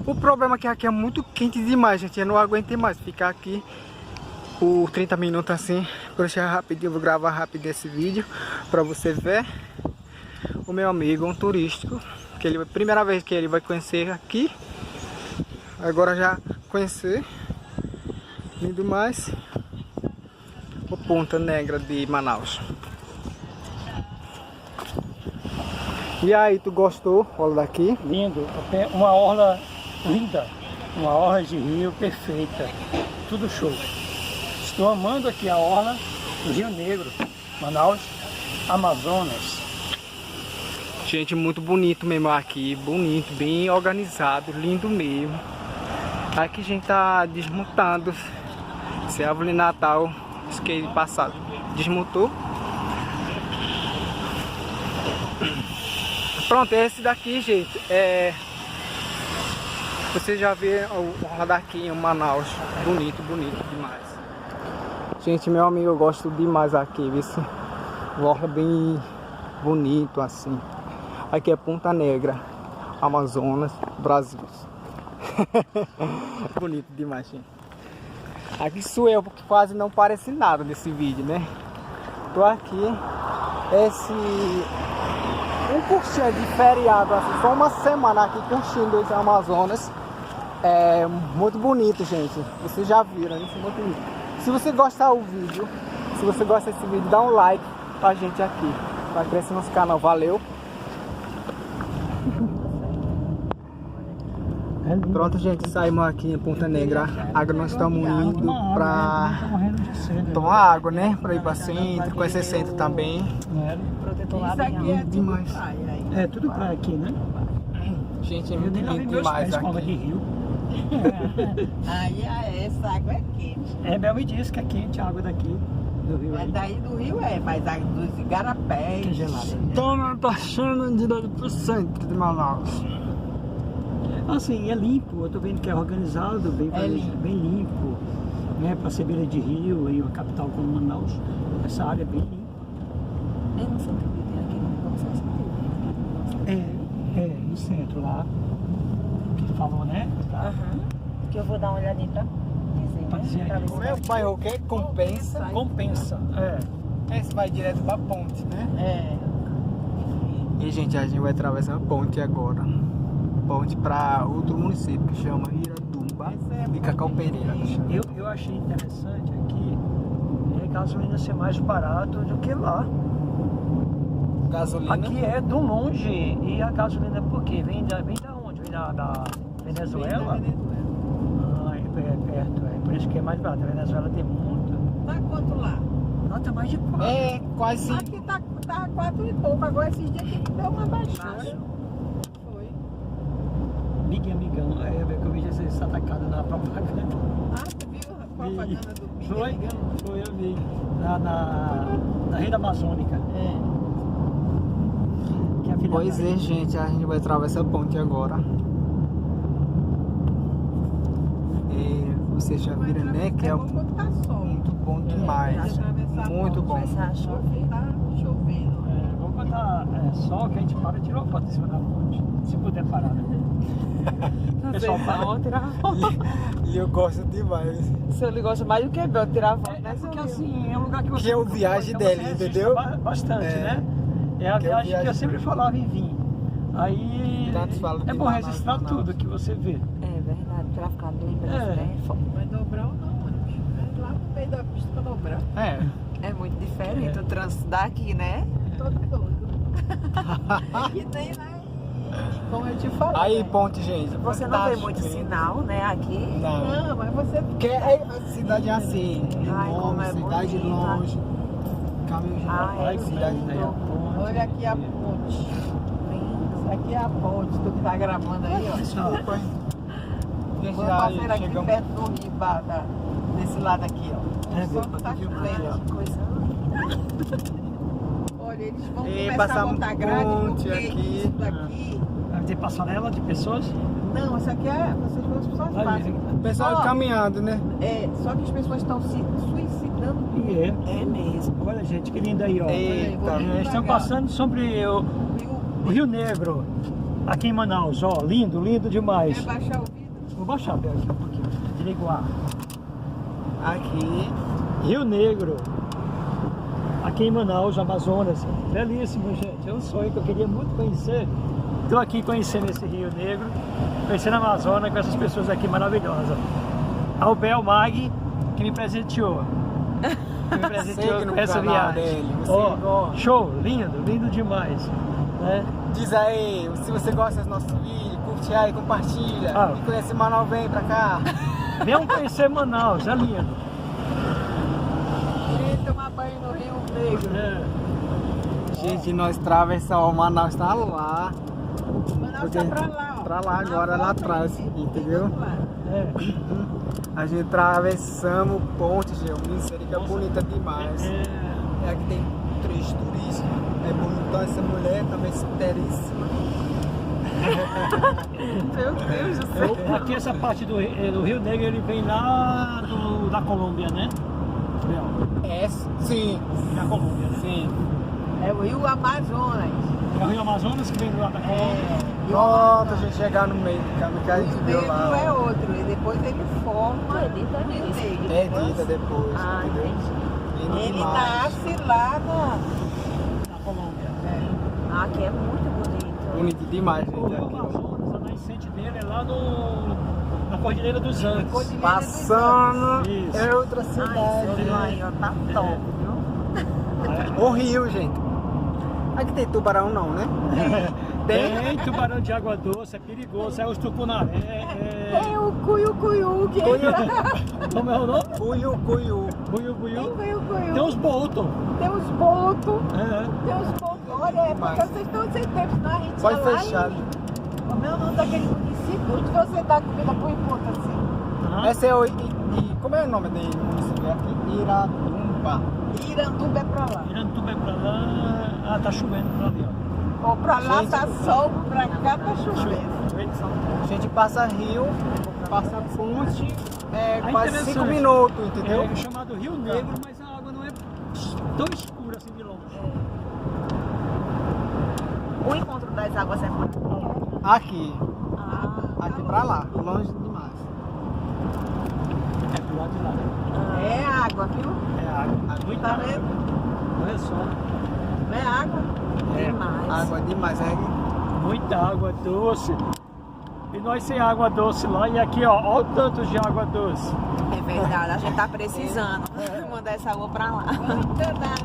Speaker 1: O problema é que aqui é muito quente demais, gente. Eu não aguentei mais ficar aqui por 30 minutos assim. Vou deixar rapidinho, vou gravar rápido esse vídeo para você ver. O meu amigo, um turístico, que ele, primeira vez que ele vai conhecer aqui. Agora já conhecer. Lindo mais. O Ponta Negra de Manaus. E aí, tu gostou? Olha daqui.
Speaker 6: Lindo. Uma orla linda. Uma orla de rio perfeita. Tudo show. Estou amando aqui a orla do Rio Negro, Manaus, Amazonas.
Speaker 1: Gente, muito bonito mesmo aqui. Bonito, bem organizado, lindo mesmo. Aqui a gente tá desmontando. Essa é a árvore de Natal. Esqueci passado. Desmontou. Pronto, esse daqui, gente, você já vê o orla daqui em Manaus. Bonito, bonito demais. Gente, meu amigo, eu gosto demais aqui, viu? O orla bem bonito assim. Aqui é Ponta Negra, Amazonas, Brasil. Bonito demais, gente. Aqui sou eu, porque quase não parece nada nesse vídeo, né? Tô aqui, um cursinho de feriado, assim, só uma semana aqui curtindo esse Amazonas. É muito bonito, gente. Vocês já viram, isso é muito bonito. Se você gostar do vídeo, se você gosta desse vídeo, dá um like pra gente aqui. Vai crescer nosso canal, valeu. Pronto, gente, saímos aqui em Ponta Negra. Agora nós estamos indo pra tomar água, né? Pra ir pra centro, conhecer centro também.
Speaker 5: Isso aqui é
Speaker 1: demais.
Speaker 6: É tudo praia aqui, né?
Speaker 1: Gente, é
Speaker 6: Eu
Speaker 1: muito
Speaker 6: nem lavei
Speaker 1: lindo
Speaker 6: meus
Speaker 1: demais
Speaker 6: pés com água
Speaker 1: aqui.
Speaker 6: de rio.
Speaker 5: Aí essa água é quente.
Speaker 6: É, Mel me disse que é quente a água daqui do rio.
Speaker 5: Mas daí do rio mas a dos igarapés.
Speaker 6: Que é gelada.
Speaker 1: Estamos passando direto pro centro de Manaus.
Speaker 6: Assim, é limpo, eu tô vendo que é organizado, bem, bem limpo, né? Para ser beira de rio e uma capital como Manaus, essa área é bem limpa.
Speaker 7: Eu não sei o que tem aqui, não sei se
Speaker 6: No centro lá, que tu falou, né? Tá.
Speaker 7: que eu vou dar uma olhadinha pra dizer,
Speaker 6: Pra
Speaker 7: né?
Speaker 6: dizer.
Speaker 7: Pra ver se
Speaker 1: Como é o bairro o quê? Compensa.
Speaker 6: Compensa.
Speaker 1: Esse vai direto pra ponte, né?
Speaker 5: É.
Speaker 1: E gente, a gente vai atravessar a ponte agora. Ponte pra outro município que chama Iranduba e Cacau Pereira.
Speaker 6: Eu achei interessante aqui a gasolina ser mais barato do que lá.
Speaker 1: Gasolina.
Speaker 6: Aqui é do longe e a gasolina por quê? Vem da onde? Vem da Venezuela? Ah, é perto, é por isso que é mais barato. A Venezuela tem muito.
Speaker 5: Tá quanto lá?
Speaker 6: Lá tá mais de 4.
Speaker 1: É quase.
Speaker 5: Aqui tá 4 e pouco. Agora esses dias que deu uma baixada. Foi.
Speaker 6: Amigão, que eu vi vocês atacados na propaganda.
Speaker 5: Ah, tu viu a propaganda do Big
Speaker 6: Foi,
Speaker 5: Amigão?
Speaker 6: foi, eu vi. Na rede amazônica. Que é a filha
Speaker 1: Pois é, gente, a gente vai atravessar a ponte agora. E vocês já viram, né? Que é
Speaker 5: quando tá sol.
Speaker 1: muito bom demais. Muito bom.
Speaker 7: começar a chover.
Speaker 5: Tá chovendo.
Speaker 6: Vamos botar sol que a gente para e tira uma foto em cima da ponte. Se puder parar, né? Pessoal, para.
Speaker 7: tirar foto.
Speaker 1: E eu gosto demais.
Speaker 7: O senhor gosta mais do que Bel tirar foto, né?
Speaker 6: Porque assim, é um lugar que você.
Speaker 1: Que é o viagem dele,
Speaker 6: assiste
Speaker 1: entendeu?
Speaker 6: Bastante,
Speaker 1: É.
Speaker 6: né? É a
Speaker 1: Que é o
Speaker 6: viagem que
Speaker 1: viagem
Speaker 6: eu sempre
Speaker 1: dele.
Speaker 6: falava em vir. Aí
Speaker 1: Tantos falam
Speaker 6: é
Speaker 1: de
Speaker 6: bom
Speaker 1: Manaus,
Speaker 6: registrar
Speaker 1: Manaus.
Speaker 6: tudo que você vê.
Speaker 7: É verdade, pra ficar lembrando,
Speaker 6: É.
Speaker 7: né?
Speaker 5: Mas Dobrão não, ônibus. É lá no meio da pista pra Dobrão.
Speaker 1: É.
Speaker 7: É muito diferente o trânsito daqui, né?
Speaker 5: Todo doido. Que nem lá. Como eu te falei.
Speaker 1: Aí, ponte, gente.
Speaker 7: Você não vê
Speaker 1: fantástico,
Speaker 7: muito
Speaker 1: hein?
Speaker 7: sinal, né? Aqui.
Speaker 1: Não.
Speaker 5: Não, mas você.
Speaker 1: Porque a cidade é assim.
Speaker 7: Ai, como
Speaker 1: Enorme,
Speaker 7: é
Speaker 1: cidade
Speaker 7: bonita.
Speaker 1: longe. Caminho de
Speaker 7: Ai,
Speaker 1: cidade
Speaker 6: aí,
Speaker 1: daí.
Speaker 5: Olha aqui a ponte.
Speaker 7: Lindo.
Speaker 5: Isso aqui é a ponte, tu que tá gravando aí, ó.
Speaker 1: Desculpa, hein? Gente,
Speaker 5: Vou
Speaker 1: já
Speaker 5: passar aqui
Speaker 1: chegamos.
Speaker 5: perto do rio, desse lado aqui, ó.
Speaker 6: É,
Speaker 5: O sol tá chovendo.
Speaker 7: Que coisa.
Speaker 5: Olha, eles vão
Speaker 1: E
Speaker 5: começar a
Speaker 1: passamos
Speaker 5: botar grade
Speaker 1: ponte
Speaker 5: porque
Speaker 1: aqui.
Speaker 5: isso daqui.
Speaker 6: Vai ter passarela de pessoas.
Speaker 5: Não, isso aqui é. Vocês vão as pessoas
Speaker 6: Vai,
Speaker 5: passam.
Speaker 1: O pessoal
Speaker 5: Ó,
Speaker 1: caminhando, né?
Speaker 5: É, só que as pessoas estão se suicidando.
Speaker 6: E é.
Speaker 7: É mesmo.
Speaker 6: Olha, gente, que lindo aí, ó.
Speaker 1: Eita.
Speaker 6: Eles estão passando sobre o Rio Negro, aqui em Manaus, ó. Lindo, lindo demais.
Speaker 5: Quer baixar o vidro?
Speaker 6: Vou baixar Bel, aqui um pouquinho. Desliga o ar.
Speaker 1: Aqui.
Speaker 6: Rio Negro, aqui em Manaus, Amazonas. Belíssimo, gente. É um sonho que eu queria muito conhecer. Estou aqui conhecendo esse Rio Negro, conhecendo a Amazônia com essas pessoas aqui maravilhosas. Ao Bel Mag, que me presenteou. Que me presenteou
Speaker 1: Segue no
Speaker 6: com essa
Speaker 1: canal
Speaker 6: viagem.
Speaker 1: dele, você
Speaker 6: Ó,
Speaker 1: gosta.
Speaker 6: show, lindo, lindo demais. Né?
Speaker 1: Diz aí, se você gosta dos nossos vídeos, curte aí, compartilha.
Speaker 6: Ah.
Speaker 1: E conhece Manaus, vem pra cá.
Speaker 6: Venham conhecer Manaus, é lindo.
Speaker 5: Queria tomar banho no Rio Negro.
Speaker 6: É.
Speaker 1: Gente, nós atravessamos, Manaus tá lá.
Speaker 5: Manaus tá pra lá, ó.
Speaker 1: Pra lá agora, lá atrás, entendeu?
Speaker 6: É.
Speaker 1: A gente atravessamos ponte, gente. Misericórdia, é bonita demais. É aqui tem três turistas. É bonitão essa mulher, também esteríssima.
Speaker 5: Meu Deus do céu.
Speaker 6: Aqui essa parte do Rio Negro, ele vem lá da Colômbia, né? Bel,
Speaker 1: É, sim,
Speaker 6: da Colômbia, né?
Speaker 1: sim.
Speaker 5: É o Rio Amazonas.
Speaker 6: É o Rio Amazonas que vem do lado da Colômbia.
Speaker 1: Pronto, a gente chegar no meio do caminho que a
Speaker 5: O
Speaker 1: gente
Speaker 5: Rio
Speaker 1: viu
Speaker 5: Negro
Speaker 1: lá.
Speaker 5: é outro. E depois ele forma o Rio Negro.
Speaker 1: Perdida depois,
Speaker 7: Ah,
Speaker 1: entendeu? Lindo
Speaker 5: Ele
Speaker 1: demais.
Speaker 5: nasce lá
Speaker 6: Da Colômbia.
Speaker 7: Aqui é muito bonito.
Speaker 1: Bonito demais,
Speaker 6: O
Speaker 1: gente.
Speaker 6: Rio
Speaker 1: Aqui, ó.
Speaker 6: Amazonas, a nascente dele é lá na Cordilheira dos Andes.
Speaker 5: Cordilheira-
Speaker 1: Passando
Speaker 6: Isso.
Speaker 1: é outra
Speaker 7: Ai,
Speaker 1: cidade.
Speaker 7: esse rio aí, ó, tá top, viu?
Speaker 1: O rio, gente. Aqui tem tubarão não, né?
Speaker 6: Tem tubarão de água doce, é perigoso, é os tucunaré.
Speaker 5: Tem o Cuiu-Cuiu. Que
Speaker 6: Como é o nome?
Speaker 1: Cuiu.
Speaker 6: Buiu,
Speaker 5: Tem
Speaker 6: buiu.
Speaker 5: Cuiu-Cuiu.
Speaker 6: Tem os botos.
Speaker 5: Tem os botos.
Speaker 6: É.
Speaker 5: Tem os botos. Olha, é porque
Speaker 1: Mas-
Speaker 5: vocês estão sem tempo, senão a gente
Speaker 1: Pode
Speaker 5: ia lá
Speaker 1: fechar.
Speaker 5: e... Como é o nome daquele município? Onde você dá comida por enquanto assim?
Speaker 1: Esse é como é o nome dele município? Aqui? Iranduba.
Speaker 5: Iranduba é pra lá.
Speaker 6: Iranduba é pra lá. Ah, tá chovendo pra ali, ó.
Speaker 5: Ó, pra lá tá sol, pra cá tá chovendo.
Speaker 1: A gente passa rio, passa ponte, quase 5
Speaker 6: interessante.
Speaker 1: minutos, entendeu?
Speaker 6: É chamado Rio Negro, mas a água não é tão escura assim de longe.
Speaker 7: O encontro das águas é por aqui.
Speaker 1: Aqui,
Speaker 5: Ah,
Speaker 1: aqui pra lá, longe demais.
Speaker 6: É pro lado de lá, né?
Speaker 5: é água, viu?
Speaker 6: É água. Muita
Speaker 5: Tá
Speaker 6: água.
Speaker 5: vendo?
Speaker 6: Não é só.
Speaker 5: Não é água?
Speaker 6: É.
Speaker 5: Demais.
Speaker 1: Água demais,
Speaker 6: Muita água doce. E nós sem água doce lá. E aqui, ó, olha o tanto de água doce.
Speaker 7: É verdade, a gente tá precisando mandar essa água pra lá.
Speaker 5: Então dá,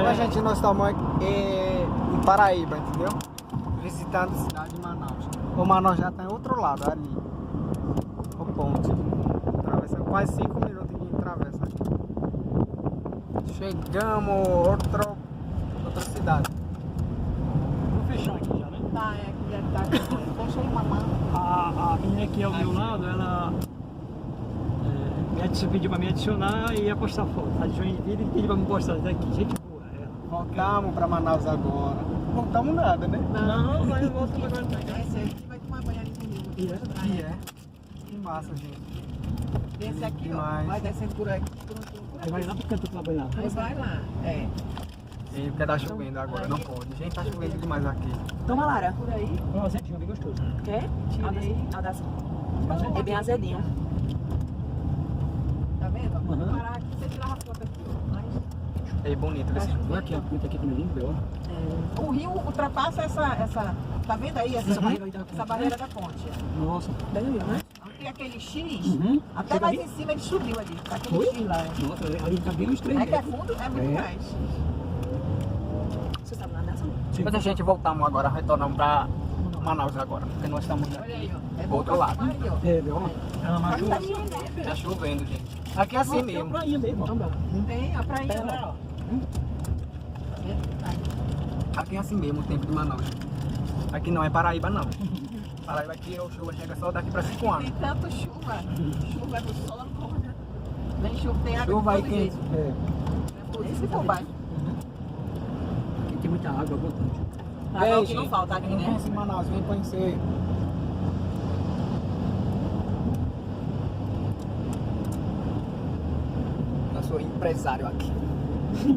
Speaker 5: né?
Speaker 1: A gente nós estamos em Paraíba, entendeu? Visitando a cidade de Manaus. O Manaus já está em outro lado, ali. O ponte. Atravessando quase 5 minutos de travessa aqui. Chegamos outra cidade.
Speaker 6: Vou fechar aqui já, né?
Speaker 5: Tá, é que deve estar aqui. Deixa aí, mamãe.
Speaker 6: A menina aqui ao meu lado, ela pediu pra me adicionar e ia postar foto. A Joinville pediu pra me postar daqui. Gente boa, ela.
Speaker 1: Voltamos para Manaus agora. Voltamos nada, né?
Speaker 6: Não, mas eu volto agora.
Speaker 5: Esse aqui vai tomar banho ali comigo.
Speaker 1: E é. Que massa, gente.
Speaker 5: Esse aqui, ó.
Speaker 1: Demais.
Speaker 5: Vai descendo por aqui. Por aqui.
Speaker 6: Aí vai lá pro canto trabalhar.
Speaker 5: Aí vai lá. É.
Speaker 1: E porque tá chovendo agora, não pode. Gente, tá chovendo demais aqui.
Speaker 7: Toma, Lara.
Speaker 5: Por aí.
Speaker 6: Foi um azedinho bem gostoso.
Speaker 7: Quer? É bem azedinho.
Speaker 5: Tá vendo?
Speaker 6: Uhum.
Speaker 5: Vamos parar aqui. Você tirar a foto aqui, ó. Mas
Speaker 1: É bonito esse.
Speaker 6: Olha aqui, ó. Muito aqui também lindo, ó.
Speaker 5: o rio ultrapassa essa. Tá vendo aí? Essa barreira da ponte.
Speaker 6: Nossa.
Speaker 7: Bem lindo, né?
Speaker 5: Tem aquele X.
Speaker 6: Uhum.
Speaker 5: Até
Speaker 6: Chega
Speaker 5: mais
Speaker 6: ali?
Speaker 5: em cima ele subiu ali. Tá aquele
Speaker 6: Foi?
Speaker 5: X lá.
Speaker 6: Nossa, ali tá bem uns 3
Speaker 5: É que é
Speaker 6: metros.
Speaker 5: fundo, é muito
Speaker 6: É.
Speaker 5: mais.
Speaker 7: Você sabe lá nessa?
Speaker 1: Depois a gente voltamos agora, retornamos para Manaus agora, porque nós estamos
Speaker 5: Olha aí, ó. É
Speaker 1: do outro lado.
Speaker 5: Aí, ó.
Speaker 6: É, viu? Ela machuca.
Speaker 5: Tá chovendo.
Speaker 1: Tá chovendo, gente. Aqui é assim
Speaker 6: Tem
Speaker 1: mesmo.
Speaker 6: uma prainha mesmo, ó.
Speaker 5: Tem a prainha lá, ó.
Speaker 1: Aqui é assim mesmo o tempo de Manaus. Aqui não é Paraíba, não. Paraíba aqui a chuva chega só daqui para 5 anos.
Speaker 5: Tem tanto chuva. Chuva do sol, como nem chuva, tem água
Speaker 1: Chuva aí
Speaker 5: de todo
Speaker 1: que
Speaker 5: jeito.
Speaker 6: É.
Speaker 5: É por isso que for baixo.
Speaker 6: Aqui tem muita água, bastante.
Speaker 7: Água que não falta aqui,
Speaker 1: Não
Speaker 7: né?
Speaker 1: conhece Manaus, vem conhecer. Eu sou empresário aqui.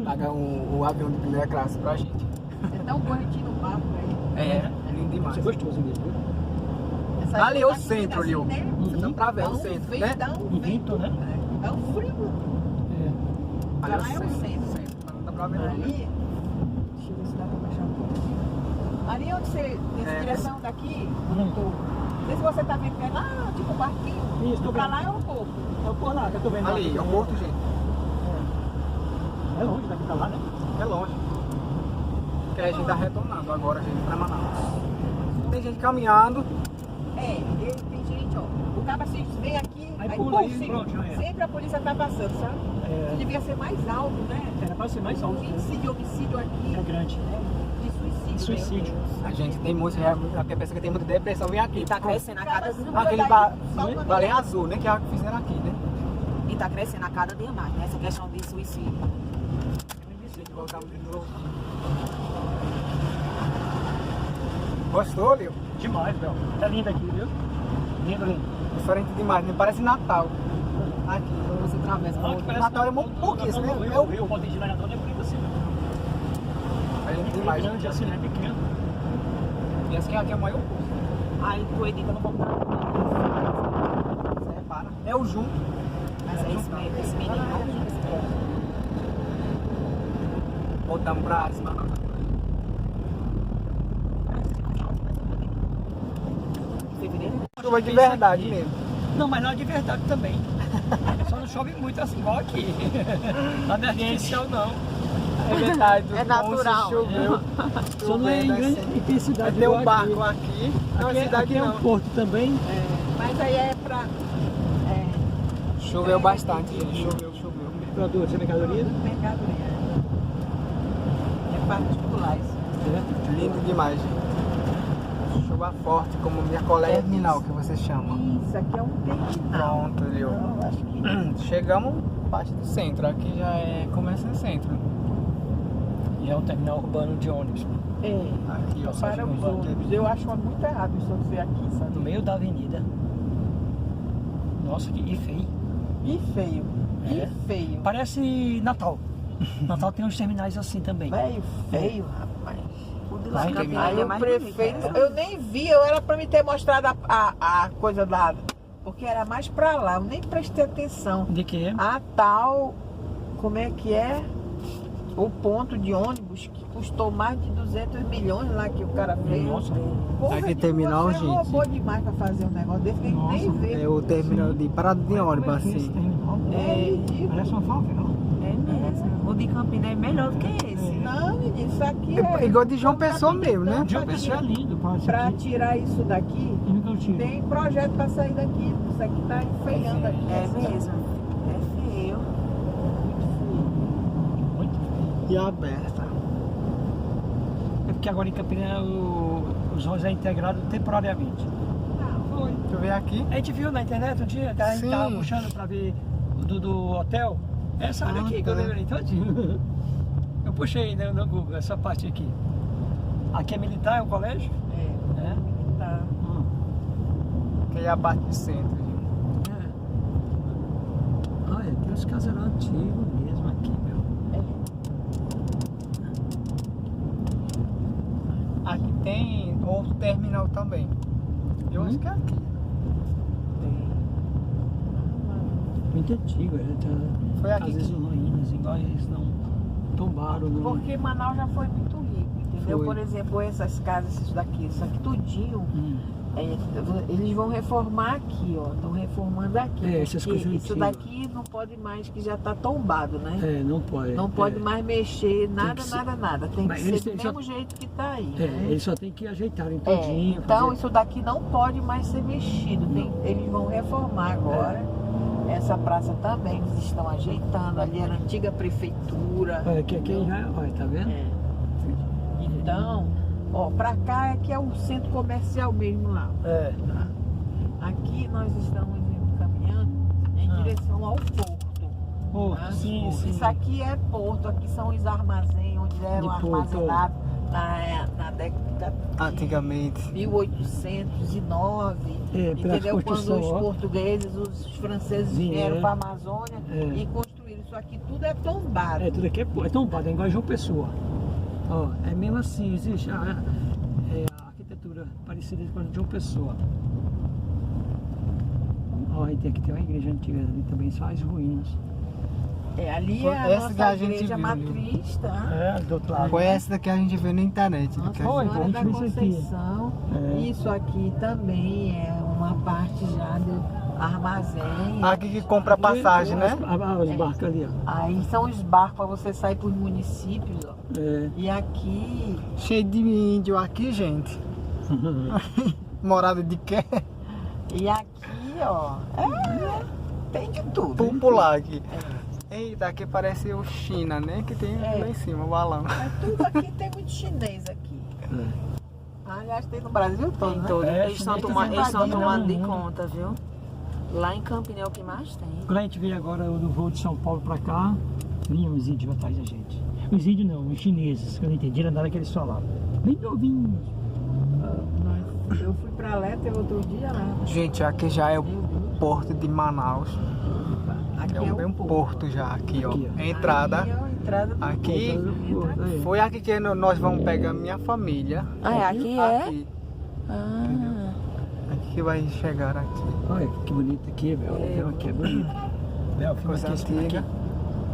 Speaker 1: Paga o avião de primeira classe pra gente.
Speaker 5: É tão correntinho no barco aí.
Speaker 1: É lindo demais.
Speaker 6: Isso é gostoso mesmo, viu?
Speaker 5: Essa
Speaker 1: Ali
Speaker 5: aí
Speaker 1: é o
Speaker 5: tá
Speaker 1: centro, ali, ó.
Speaker 5: né?
Speaker 1: Você dá pra ver
Speaker 5: Dá
Speaker 1: o
Speaker 5: um
Speaker 1: centro,
Speaker 5: vento,
Speaker 1: né?
Speaker 5: Dá um
Speaker 6: Um vento, né?
Speaker 5: É, dá um frio.
Speaker 6: É.
Speaker 1: Ali é o
Speaker 5: Lá é o
Speaker 1: centro.
Speaker 5: centro.
Speaker 1: Mas não dá pra ver não.
Speaker 5: Ali, deixa eu ver se dá pra baixar um pouco. Ali onde você, nessa
Speaker 1: É.
Speaker 5: direção daqui,
Speaker 6: Uhum.
Speaker 5: não sei se você tá vendo, é lá, tipo um barquinho.
Speaker 6: Isso, tô
Speaker 5: Pra
Speaker 6: vendo.
Speaker 5: lá é um pouco.
Speaker 6: É o por lá que eu tô vendo.
Speaker 1: Ali, é o porto, gente.
Speaker 6: É longe daqui pra lá, né?
Speaker 1: É longe. Porque a gente tá retornando agora, gente, pra Manaus. Tem gente caminhando.
Speaker 5: É, tem gente, ó. O cara se vem aqui,
Speaker 6: Aí
Speaker 5: aí
Speaker 6: pula aí,
Speaker 5: sempre,
Speaker 6: pronto, já é.
Speaker 5: sempre a polícia tá passando, sabe?
Speaker 6: É.
Speaker 5: Devia ser mais alto, né?
Speaker 6: Era pra ser mais alto.
Speaker 5: O índice de homicídio aqui
Speaker 6: É grande.
Speaker 5: de suicídio.
Speaker 6: Suicídio.
Speaker 1: A gente tem muitos, a pessoa que tem muita depressão vem aqui.
Speaker 7: E tá crescendo a cada dia.
Speaker 1: Aquele balé azul, né? Que é a que fizeram aqui, né?
Speaker 7: E tá crescendo a cada dia mais, né? Essa questão de suicídio.
Speaker 1: Voltamos de novo. Gostou, Leo?
Speaker 6: Demais, Bel. Tá lindo aqui, viu? Lindo, lindo.
Speaker 1: Diferente demais, né? Parece Natal. Aqui, quando você atravessa. Natal é muito pouquíssimo, né? É
Speaker 6: O
Speaker 1: o
Speaker 6: rio, o Ponte de Natal não é bonito assim, não.
Speaker 1: é
Speaker 6: É
Speaker 1: demais.
Speaker 6: grande assim, né? Pequeno.
Speaker 1: E esse aqui é o maior curso.
Speaker 7: Aí tu edita no computador.
Speaker 1: Você repara. É o Jun.
Speaker 7: Mas é esse mesmo, esse menino.
Speaker 1: Voltamos pra Manaus.
Speaker 7: Fevereiro?
Speaker 1: Chuva de verdade mesmo.
Speaker 6: Não, mas lá de verdade também. Só não chove muito assim, igual aqui. Lá não é artificial, não.
Speaker 1: É verdade.
Speaker 5: É natural.
Speaker 1: Choveu.
Speaker 6: Só não é em grande intensidade.
Speaker 1: Vai ter um
Speaker 6: igual
Speaker 1: barco aqui. Não é
Speaker 6: Aqui,
Speaker 1: cidade
Speaker 6: aqui é um
Speaker 1: não.
Speaker 6: porto também.
Speaker 5: Mas aí é pra
Speaker 1: Choveu bastante, gente. Choveu.
Speaker 6: Para duas mercadorias.
Speaker 5: mercadoria. É particulares.
Speaker 6: É.
Speaker 1: Lindo demais, gente. Chuva água forte, como minha colega terminal,
Speaker 5: isso.
Speaker 1: que você chama.
Speaker 5: Isso, aqui é um terminal.
Speaker 1: Pronto, viu?
Speaker 5: Não, acho que
Speaker 1: Chegamos parte do centro, aqui já começa no centro.
Speaker 6: E é um terminal urbano de ônibus.
Speaker 5: é.
Speaker 1: Aqui, ó,
Speaker 5: Para os ônibus. Eu acho muito errado isso ser aqui,
Speaker 6: No
Speaker 5: sabe?
Speaker 6: meio da avenida. Nossa, que feio.
Speaker 5: E feio.
Speaker 6: É.
Speaker 5: E feio.
Speaker 6: Parece Natal. Natal tem uns terminais assim também.
Speaker 5: Velho, feio, rapaz.
Speaker 7: O de lá
Speaker 6: Vai,
Speaker 7: em Campina
Speaker 5: Aí
Speaker 7: é
Speaker 5: o
Speaker 7: mais
Speaker 5: prefeito,
Speaker 7: bonito.
Speaker 5: eu nem vi, eu era pra me ter mostrado a coisa da. Porque era mais pra lá, eu nem prestei atenção.
Speaker 6: De quê?
Speaker 5: A tal, como é que é? O ponto de ônibus que custou mais de 200 milhões lá que o cara fez.
Speaker 6: Nossa.
Speaker 5: Porra,
Speaker 1: Aqui
Speaker 5: digo,
Speaker 1: terminal,
Speaker 5: você
Speaker 1: gente.
Speaker 5: roubou demais pra fazer um negócio desse, tem que nem ver.
Speaker 1: É o terminal de parada de ônibus, assim.
Speaker 5: É ridículo.
Speaker 6: Parece uma fábrica, não?
Speaker 7: É mesmo. O de Campina é melhor do que esse.
Speaker 5: Não, menino, isso aqui é.
Speaker 1: Igual de João Pessoa mesmo, né?
Speaker 6: João Pessoa é lindo, parece
Speaker 5: Pra
Speaker 6: aqui.
Speaker 5: tirar isso daqui,
Speaker 6: Eu nunca tive.
Speaker 5: tem projeto pra sair daqui. Isso aqui tá enfeiando aqui.
Speaker 7: É mesmo. É feio.
Speaker 6: Muito.
Speaker 1: E aberta.
Speaker 6: É porque agora em Campina os ônibus é integrado temporariamente.
Speaker 5: Foi.
Speaker 1: Tu vê aqui?
Speaker 6: A gente viu na internet um dia, a gente
Speaker 1: Sim.
Speaker 6: tava puxando pra ver do hotel. Essa área aqui, que eu
Speaker 1: tá.
Speaker 6: lembrei todinho. Eu puxei no Google essa parte aqui. Aqui é militar, é o colégio?
Speaker 5: É,
Speaker 6: É.
Speaker 5: tá.
Speaker 1: Que é a parte do centro.
Speaker 6: Olha, tem os casarões antigos mesmo aqui, meu.
Speaker 1: Aqui tem outro terminal também. Eu acho que é aqui.
Speaker 6: Muito antigo,
Speaker 1: Foi aqui
Speaker 6: às vezes ruínas, igual eles não tombaram, não.
Speaker 5: Porque Manaus já foi muito rico, entendeu?
Speaker 1: Foi.
Speaker 5: Por exemplo, essas casas, isso aqui tudinho, eles vão reformar aqui, ó. Estão reformando aqui.
Speaker 6: É, essas
Speaker 5: porque
Speaker 6: coisas
Speaker 5: isso
Speaker 6: antigas.
Speaker 5: daqui não pode mais, que já tá tombado, né?
Speaker 6: É, não pode.
Speaker 5: Não pode mais mexer, nada,
Speaker 6: que ser-
Speaker 5: nada. Tem que
Speaker 6: Mas
Speaker 5: ser
Speaker 6: eles
Speaker 5: do
Speaker 6: têm-
Speaker 5: mesmo jeito que tá aí.
Speaker 6: É,
Speaker 5: né?
Speaker 6: eles só tem que ajeitarem
Speaker 5: É,
Speaker 6: todinho.
Speaker 5: então
Speaker 6: fazer-
Speaker 5: isso daqui não pode mais ser mexido. Eles vão reformar agora. Essa praça também eles estão ajeitando. Ali era a antiga prefeitura.
Speaker 6: Olha, aqui já, olha, tá vendo?
Speaker 5: É. Então, ó, pra cá é que é o centro comercial mesmo lá.
Speaker 6: É.
Speaker 5: Tá? Aqui nós estamos caminhando em direção ao porto.
Speaker 6: Porto,
Speaker 5: Tá?
Speaker 6: sim, sim.
Speaker 5: Isso aqui é porto, aqui são os armazéns onde eram
Speaker 6: De porto.
Speaker 5: armazenados na década de
Speaker 1: Antigamente.
Speaker 5: 1809,
Speaker 6: É, pelas
Speaker 5: entendeu? Quando
Speaker 6: construções,
Speaker 5: os
Speaker 6: ó.
Speaker 5: portugueses, os franceses vieram para a Amazônia e construíram. Isso aqui tudo é tombado.
Speaker 6: É, tudo aqui é tombado, é igual João Pessoa. Ó, é mesmo assim, existe a arquitetura parecida com a de João Pessoa. Ó, aí tem aqui tem uma igreja antiga ali também, só as ruínas.
Speaker 5: É, ali
Speaker 1: Foi
Speaker 5: é a
Speaker 1: essa que a
Speaker 5: nossa
Speaker 1: gente
Speaker 5: igreja
Speaker 1: viu,
Speaker 5: matriz, tá?
Speaker 6: É, do outro lado.
Speaker 1: Foi essa daqui que a gente viu na internet.
Speaker 5: Nossa
Speaker 1: que a gente-
Speaker 6: Foi,
Speaker 5: Senhora
Speaker 6: a
Speaker 5: da
Speaker 6: gente viu isso aqui.
Speaker 5: Conceição.
Speaker 6: É.
Speaker 5: Isso aqui também é uma parte já do armazém.
Speaker 1: Aqui que compra passagem, né?
Speaker 6: Os barcos ali, ó.
Speaker 5: Aí são os barcos para você sair para os municípios, ó.
Speaker 6: É.
Speaker 5: E aqui
Speaker 1: Cheio de índio aqui, gente. Morada de quê?
Speaker 5: E aqui, ó, tem de tudo.
Speaker 1: Popular aqui. Eita, aqui parece o China, né? Que tem
Speaker 5: É.
Speaker 1: lá em cima, o balão.
Speaker 5: Mas tudo aqui tem muito chinês aqui. Aliás, tem no Brasil todo,
Speaker 7: Tem
Speaker 5: né?
Speaker 7: todo.
Speaker 6: É,
Speaker 7: Eles estão
Speaker 6: chinês
Speaker 7: tomando de
Speaker 6: invadindo.
Speaker 7: conta, viu? Lá em Campina é o que mais tem.
Speaker 6: Quando a gente veio agora do voo de São Paulo pra cá, vinham os índios atrás da gente. Os índios não, os chineses, que eu não entendi nada que eles falavam. Bem novinhos.
Speaker 5: Eu fui pra lá, teve outro dia lá.
Speaker 1: Gente, aqui já é o porto de Manaus.
Speaker 5: Aqui
Speaker 1: É bem um porto já, aqui, ó.
Speaker 6: Aqui, ó.
Speaker 1: A entrada.
Speaker 5: Aqui é a entrada do
Speaker 1: Aqui
Speaker 6: Aí.
Speaker 1: foi aqui que nós vamos pegar minha família.
Speaker 7: Ah, é aqui é?
Speaker 1: Aqui.
Speaker 7: Ah,
Speaker 1: Aqui que vai chegar aqui.
Speaker 6: Olha que bonito aqui, velho. O aqui é bonito. Bel, filma
Speaker 1: Coisa
Speaker 6: aqui, esse filme
Speaker 1: antiga.
Speaker 6: aqui.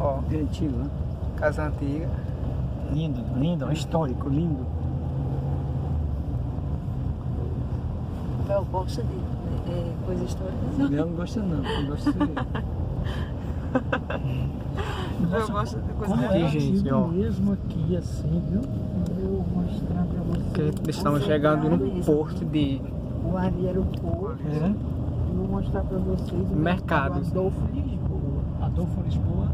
Speaker 1: Ó,
Speaker 6: É antigo, né?
Speaker 1: casa antiga.
Speaker 6: Lindo, lindo, ó, histórico, lindo.
Speaker 7: eu gosto de coisa histórica.
Speaker 6: Bel não gosta não, eu gosto de...
Speaker 7: Eu gosto de coisa
Speaker 6: Como
Speaker 1: Aqui,
Speaker 6: é
Speaker 1: gente,
Speaker 6: antigo
Speaker 1: ó.
Speaker 6: mesmo aqui, assim, viu?
Speaker 5: Vou mostrar pra
Speaker 1: Que
Speaker 5: vocês.
Speaker 1: estamos chegando no porto de
Speaker 5: O ali era o porto.
Speaker 6: É.
Speaker 5: E vou mostrar pra vocês o
Speaker 1: Mercados.
Speaker 5: mercado Adolfo Lisboa.
Speaker 6: Adolfo Lisboa.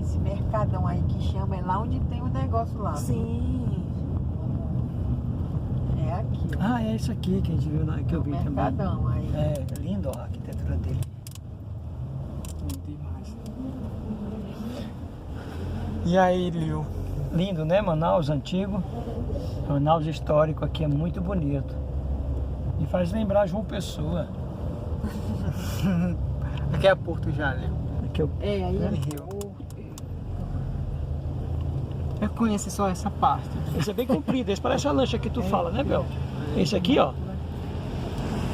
Speaker 5: Esse mercadão aí que chama, é lá onde tem o negócio lá.
Speaker 7: Sim.
Speaker 6: Ah, é isso aqui que a gente viu, que eu vi também.
Speaker 5: Mercadão aí.
Speaker 6: É, lindo ó, a arquitetura dele.
Speaker 1: Muito demais. E aí, Liu?
Speaker 6: Lindo, né? Manaus antigo. Manaus histórico aqui é muito bonito. E faz lembrar João Pessoa.
Speaker 1: Aqui é Porto já, Liu.
Speaker 6: Aqui
Speaker 5: É, aí é
Speaker 1: Rio. Eu conheço só essa parte.
Speaker 6: esse é bem comprido, esse parece a lancha que tu fala, né, Bel? Esse aqui, ó.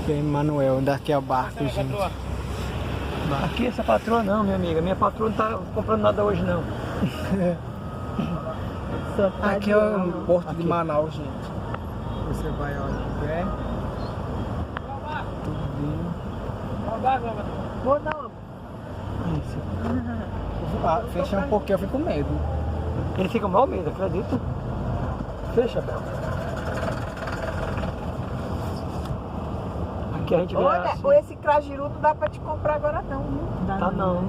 Speaker 1: Tem Manuel, daqui é o barco, gente.
Speaker 6: Aqui essa patroa não, minha amiga. Minha patroa não tá comprando nada hoje, não.
Speaker 1: Aqui é o Porto de Manaus, gente. Você vai olhar pé. Tudinho.
Speaker 5: Vou não.
Speaker 1: Isso. Ah, fechar um pouquinho, eu fico com medo.
Speaker 6: Ele fica mal medo, acredita? Fecha, Bel. Aqui a gente vê
Speaker 5: Olha,
Speaker 6: assim.
Speaker 5: esse crajiru não dá pra te comprar agora não, viu?
Speaker 6: Tá não.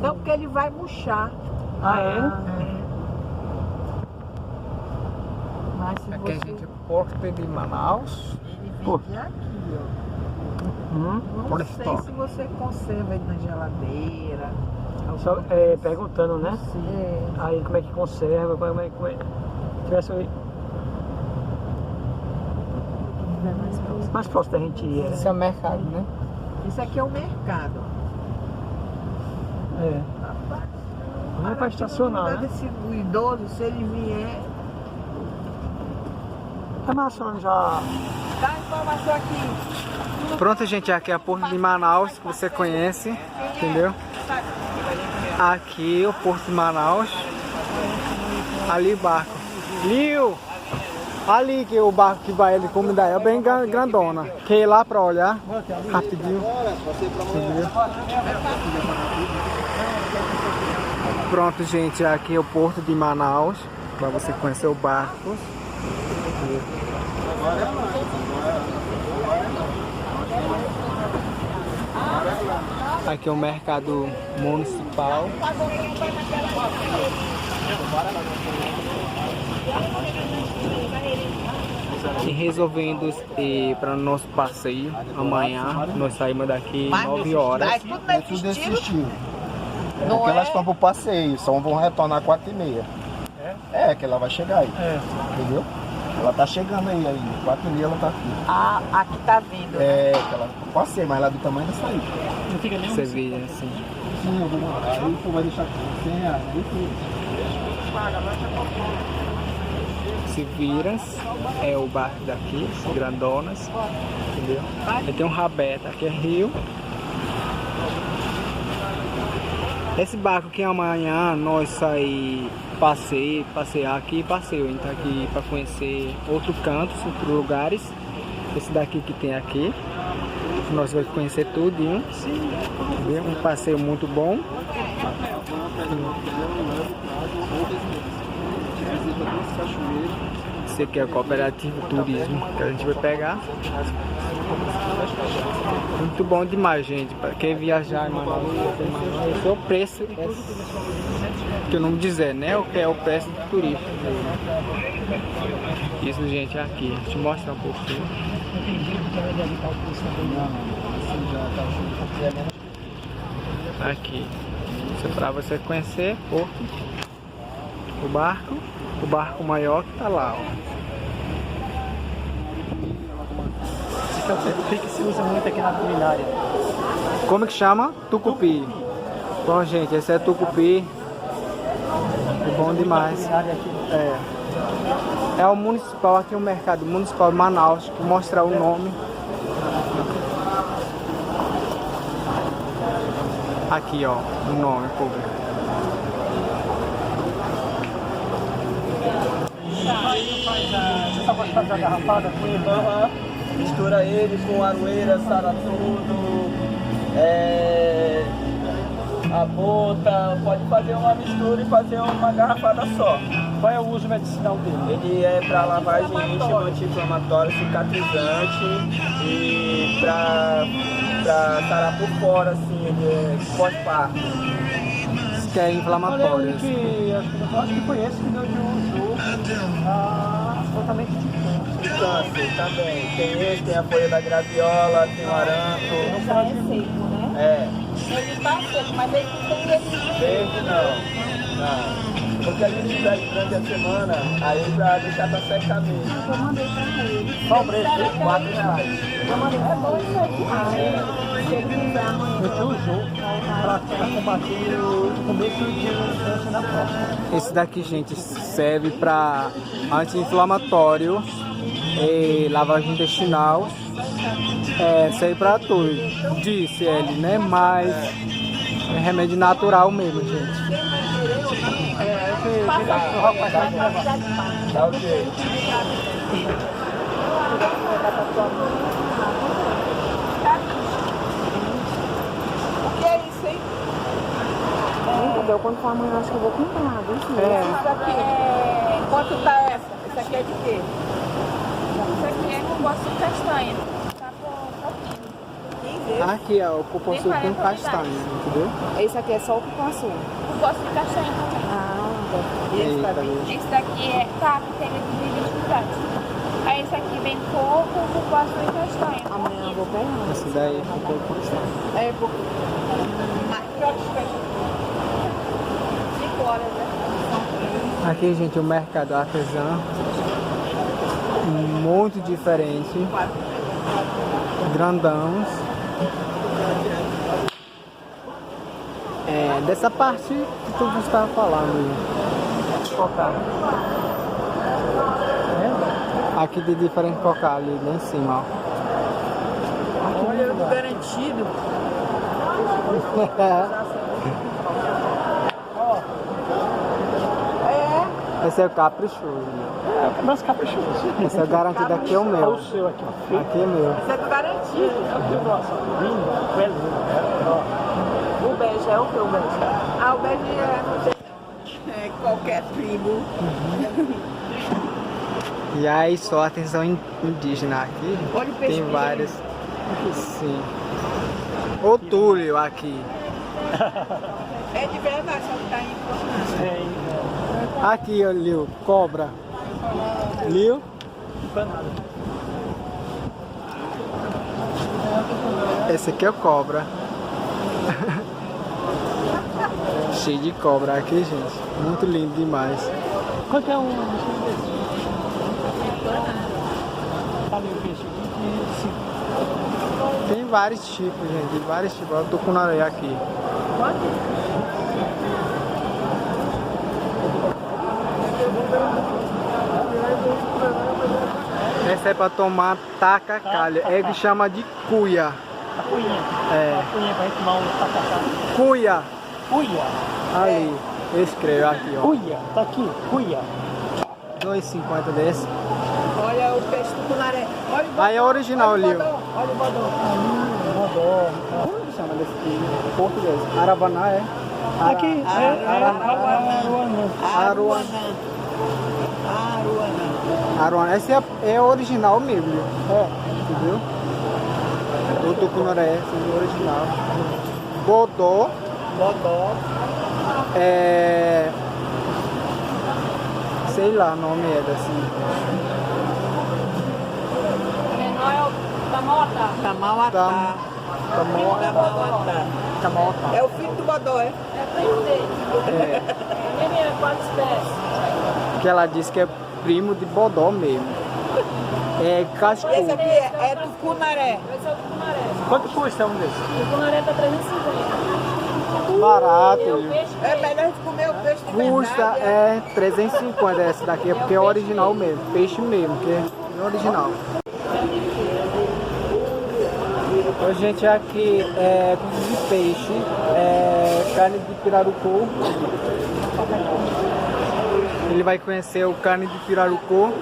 Speaker 5: Não, porque ele vai murchar.
Speaker 6: Ah, é?
Speaker 5: Mas se
Speaker 1: Aqui a
Speaker 5: você...
Speaker 1: gente é Porto de Manaus.
Speaker 5: Ele
Speaker 6: Pô.
Speaker 5: vende aqui, ó. Não
Speaker 1: Por
Speaker 5: sei
Speaker 1: estoque.
Speaker 5: se você conserva ele na geladeira.
Speaker 6: Só perguntando, né?
Speaker 5: É.
Speaker 6: Aí como é que conserva, como é. Tivesse mais próximo da gente ir.
Speaker 1: Esse é o mercado, né?
Speaker 5: Isso aqui é o mercado.
Speaker 6: É. Não é pra estacionar, né?
Speaker 5: Esse idoso, se ele vier...
Speaker 6: É massa, já.
Speaker 5: Dá a informação aqui.
Speaker 1: Pronto, gente, aqui é a Porto de Manaus, que você conhece, entendeu? Aqui o Porto de Manaus. Ali o barco. Liu! Ali que o barco que vai ali como daí é bem grandona. Quer ir lá pra olhar? Rapidinho. Entendeu? Pronto, gente, aqui é o Porto de Manaus. Pra você conhecer o barco. Aqui é o mercado municipal. E resolvendo para o nosso passeio amanhã, nós saímos daqui 9 horas.
Speaker 8: Tudo desse estilo. Porque elas estão pro passeio, só vão retornar 4h30. É, que ela vai chegar aí. Entendeu? Ela tá chegando aí ainda. 4h30 ela tá aqui.
Speaker 5: Ah, aqui tá vindo.
Speaker 8: É, que ela passeio, mas ela é do tamanho dessa aí.
Speaker 6: Não fica nem
Speaker 1: Você vê assim.
Speaker 8: Sim, eu vou mandar. Aí tu vai deixar aqui.
Speaker 1: Se viras, é o barco daqui, grandonas, entendeu? Aí tem um rabeta, aqui é rio. Esse barco que amanhã nós sair passear aqui, passeio, a gente tá aqui para conhecer outros cantos, outros lugares. Esse daqui que tem aqui, nós vamos conhecer tudinho, entendeu? Um passeio muito bom. Esse aqui é o Cooperativo Turismo que a gente vai pegar. Muito bom demais, gente. Para quem viajar em Manaus, esse é o preço que eu não dizer, né? O que é o preço do turista. Isso, gente, é aqui. Deixa eu te mostrar um pouquinho. Aqui. Isso é para você conhecer o barco maior que tá lá, ó.
Speaker 6: Que se usa muito aqui na culinária.
Speaker 1: Como que chama? Tucupi. Bom, gente, esse é tucupi. É bom demais. É o municipal, aqui é o mercado municipal de Manaus, vou mostrar o nome. Aqui, ó, o nome público.
Speaker 6: Você só pode fazer a garrafada com ele?
Speaker 9: Mistura ele com aroeira, saratudo, a bota, pode fazer uma mistura e fazer uma garrafada só.
Speaker 6: Qual é o uso medicinal dele?
Speaker 9: Ele é para lavagem íntima, anti-inflamatório, cicatrizante e para sarar por fora, assim, pós-parto.
Speaker 1: Isso que é inflamatório.
Speaker 6: Eu acho que foi esse que deu de uso a tratamento de câncer.
Speaker 9: câncer também. Tem esse, tem a folha da graviola, tem o aranto.
Speaker 5: Já é seco, né?
Speaker 9: É.
Speaker 5: Ele tá seco, mas ele não tem ele
Speaker 9: Verde não. Porque a gente pede durante a semana, aí pra deixar pra secar mesmo.
Speaker 5: Eu mandei pra ele.
Speaker 6: Qual o preço?
Speaker 9: R$4.
Speaker 5: Eu mandei pra ele. Se ele quiser amanhã.
Speaker 6: Eu tenho um jogo para combater o começo de câncer na próstata.
Speaker 1: Esse daqui, gente, serve para anti-inflamatório e lavagem intestinal. Serve para tudo, disse ele, né? Mas é remédio natural mesmo, gente.
Speaker 9: Dá o jeito.
Speaker 5: O que é isso, hein? Entendeu? Quando for amanhã, acho que eu vou comprar. Isso aqui é... Quanto tá essa? Isso aqui é de quê?
Speaker 3: Isso aqui é cupuaçu castanha. Tá por pouquinho.
Speaker 1: Aqui é o cupuaçu com castanha, entendeu?
Speaker 5: Esse aqui é só o cupuaçu.
Speaker 3: Cupuaçu de castanha também.
Speaker 5: E esse daqui?
Speaker 3: Esse daqui é... Tá, tem de 20 unidades. Aí esse aqui vem coco, cupuaçu e castanha.
Speaker 5: Amanhã eu vou pegar.
Speaker 1: Esse daí é com castanha.
Speaker 5: É, porque...
Speaker 1: Aqui, gente, o mercado artesão. Muito diferente. Grandãos. Dessa parte que tu estava falando. Aqui de diferente cocar ali em cima, ó.
Speaker 5: Olha, eu tô garantido.
Speaker 1: Esse é o caprichoso.
Speaker 6: Mas caprichoso.
Speaker 1: Esse é o garantido, aqui é o meu.
Speaker 6: O seu aqui.
Speaker 1: Aqui é meu.
Speaker 5: Isso é do garantido. O bege é o que? O bege? O bege é qualquer tribo.
Speaker 1: E aí só atenção indígena aqui.
Speaker 5: Olha o peixe.
Speaker 1: Tem vários. Sim. O túlio aqui.
Speaker 5: É de verdade, só que tá importante.
Speaker 1: Aqui, ó, Liu, cobra. Liu. Esse aqui é o cobra. Cheio de cobra aqui, gente. Muito lindo demais.
Speaker 6: Quanto é um desse? Tá meio peixe aqui.
Speaker 1: Tem vários tipos, gente. Vários tipos. Olha o tucunaré aqui. Essa é pra tomar tacacalha. É que chama de cuia.
Speaker 6: A cuinha.
Speaker 1: É.
Speaker 6: A cuinha pra gente tomar um tacacá.
Speaker 1: Cuia.
Speaker 6: Cuia.
Speaker 1: Aí. Escreve aqui, ó.
Speaker 6: Cuia. Tá aqui. Cuia.
Speaker 1: 2,50 desse.
Speaker 5: Olha o peixe do cunaré. Olha o bodó.
Speaker 1: Aí é original,
Speaker 5: olha o
Speaker 1: Liu.
Speaker 5: bodó. Olha o bodó.
Speaker 1: Bodó. Como ele chama desse aqui? Português. Arabaná, é?
Speaker 6: Aqui.
Speaker 1: Aruanã. Aruanã. Esse é original mesmo, Liu. Entendeu? O tucunaré, esse é original. Bodó. Sei lá o nome desse.
Speaker 3: Menor é o tamota.
Speaker 5: Tamauatá.
Speaker 1: Tamauatá.
Speaker 5: É o filho do bodó, é?
Speaker 3: É primo dele. Ele é quatro espécies.
Speaker 1: Que ela disse que é primo de bodó mesmo. É cascudo.
Speaker 5: Esse aqui é tucunaré.
Speaker 3: Esse é o tucunaré.
Speaker 6: Quanto custa um desses?
Speaker 3: O tucunaré tá 350.
Speaker 1: Barato.
Speaker 3: E o
Speaker 1: Liu.
Speaker 3: peixe
Speaker 5: É melhor a gente comer o peixe de
Speaker 1: Custa
Speaker 5: verdade.
Speaker 1: 350 essa daqui, porque é original mesmo, peixe mesmo, que é original. Hoje, gente, aqui é coisa de peixe, carne de pirarucu. Ele vai conhecer o carne de pirarucu.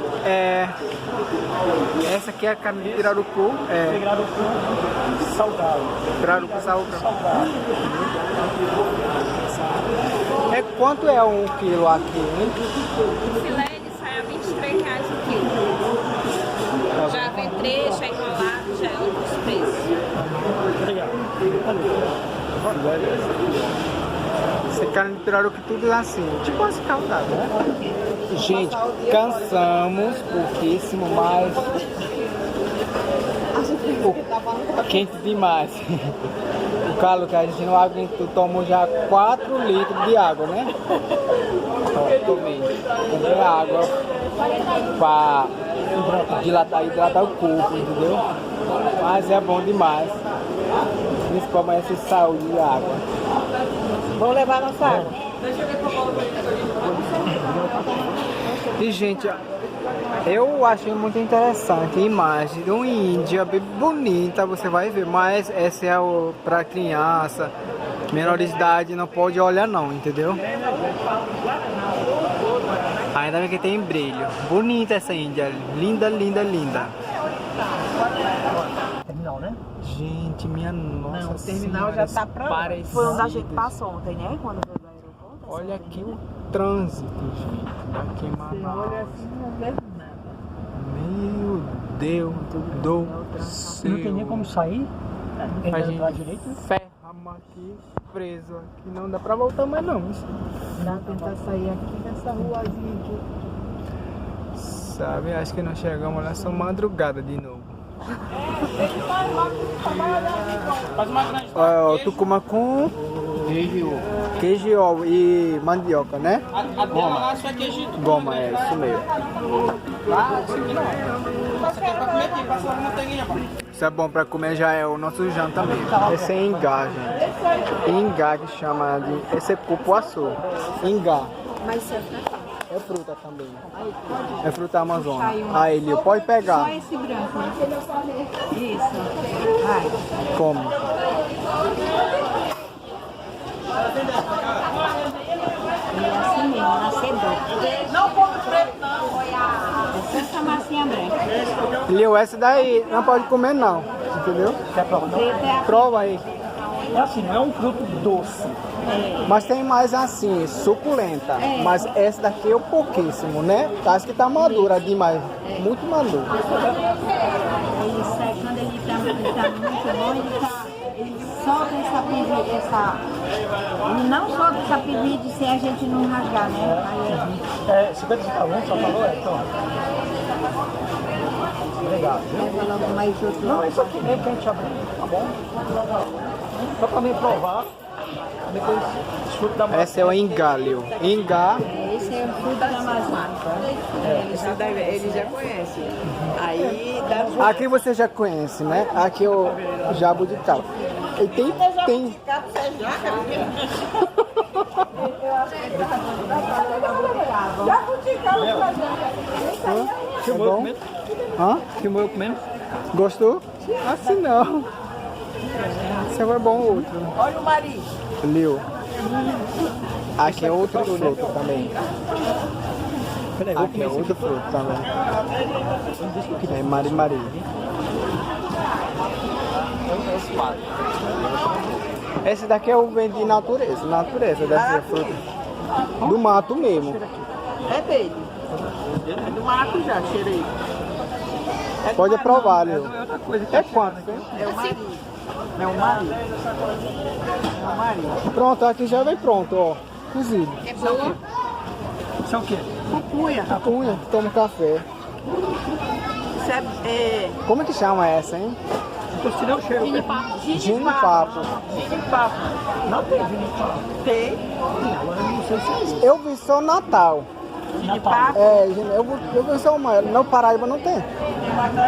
Speaker 1: Essa aqui é a carne de pirarucu.
Speaker 6: Pirarucu salgado.
Speaker 1: Pirarucu salgado. Quanto é 1 quilo aqui, hein?
Speaker 3: O filé ele sai a R$23 o quilo. Já vem trecho, é enrolado, já é outros preços.
Speaker 6: Obrigado.
Speaker 1: Esse Esse carne de pirarucu tudo assim, tipo assim, calçado, né? Gente, cansamos pouquíssimo, mas quente demais. O calor que a gente não aguentou, tomou já 4 litros de água, né? Comprei água para hidratar o corpo, entendeu? Mas é bom demais. Principalmente esse saúde e água.
Speaker 5: Vamos levar nossa água.
Speaker 1: E gente, eu achei muito interessante a imagem de uma Índia bem bonita, você vai ver, mas essa é para criança, menores de idade, não pode olhar não, entendeu? Ainda bem que tem brilho. Bonita essa Índia, linda, linda, linda.
Speaker 6: Terminal, né?
Speaker 1: Gente, minha nossa.
Speaker 5: Não, o terminal já tá pra lá.
Speaker 7: Foi onde a gente passou ontem, né? Quando veio do aeroporto.
Speaker 1: Olha aqui o trânsito, gente. Aqui em Manaus.
Speaker 5: Olha assim, não vê nada.
Speaker 1: Meu Deus do céu.
Speaker 6: Não tem nem como sair.
Speaker 1: A gente
Speaker 6: direito.
Speaker 1: ferramos aqui, preso aqui. Não dá pra voltar mais não.
Speaker 5: Dá pra tentar sair aqui nessa ruazinha aqui.
Speaker 1: Sabe, acho que nós chegamos nessa madrugada de novo. Ó, tucumã com queijo e mandioca, né? Goma. Goma, é isso mesmo. Isso é bom pra comer, já é o nosso janta também. Esse é ingá, gente. Ingá que chama de... Esse é cupuaçu. Ingá.
Speaker 7: Mas isso
Speaker 1: É fruta também. É fruta amazônica. Aí, Lio, pode pegar.
Speaker 7: só esse branco, né? Isso. Vai.
Speaker 1: Come.
Speaker 7: E assim mesmo, nascedor. Não come preto, não. É essa massinha branca.
Speaker 1: Lio, essa daí não pode comer não. Entendeu?
Speaker 6: Quer provar?
Speaker 7: Preto é a
Speaker 1: Prova aí.
Speaker 6: É assim, não é um fruto doce.
Speaker 1: Mas tem mais assim, suculenta. Mas essa daqui é o pouquíssimo, né? Acho que tá madura demais. Muito madura.
Speaker 7: Ele sai, quando ele tá muito bom, ele solta essa ele não solta essa pivide se a gente não rasgar, né? Aí
Speaker 6: É 50 centavos, só falou? Então. Obrigado.
Speaker 7: leva logo mais outro.
Speaker 6: Não, isso aqui mesmo que a gente abre. Tá bom? Só pra mim provar. Depois fruto da
Speaker 1: Essa é o ingá, Lio. Ingá.
Speaker 7: Esse é o fruto da Amazônia.
Speaker 5: Ele já conhece. Aí dá
Speaker 1: Aqui você já conhece, né? Aqui é o jabuticaba. E tem...
Speaker 6: Que
Speaker 1: bom?
Speaker 6: comendo?
Speaker 1: Hã?
Speaker 6: Que eu comendo?
Speaker 1: Gostou? Assim não. Esse é bom o outro.
Speaker 5: Olha o Mari.
Speaker 1: Lio. Aqui é outro fruto também. Aqui é outro fruto também. É mari-mari. Esse daqui é o vem de natureza. Natureza, deve ser fruto do mato mesmo.
Speaker 5: É dele. É do maracujá, cheirei.
Speaker 1: Pode provar, Lio. É quanto?
Speaker 5: É o Mari. É o Mari. É o Mari.
Speaker 1: Pronto, aqui já vem pronto, ó. Cozido.
Speaker 7: É boa.
Speaker 6: Isso é o quê?
Speaker 5: Pupunha.
Speaker 1: A cunha, toma café.
Speaker 5: Isso é
Speaker 1: Como é que chama essa, hein?
Speaker 6: Estou tirando o cheiro.
Speaker 1: Ginipapo.
Speaker 5: ginipapo.
Speaker 6: Não tem ginipapo.
Speaker 5: Tem.
Speaker 6: Agora eu não sei se é isso.
Speaker 1: Eu vi só Natal.
Speaker 5: Ginipapo.
Speaker 1: É, eu vi só uma. No Paraíba não tem.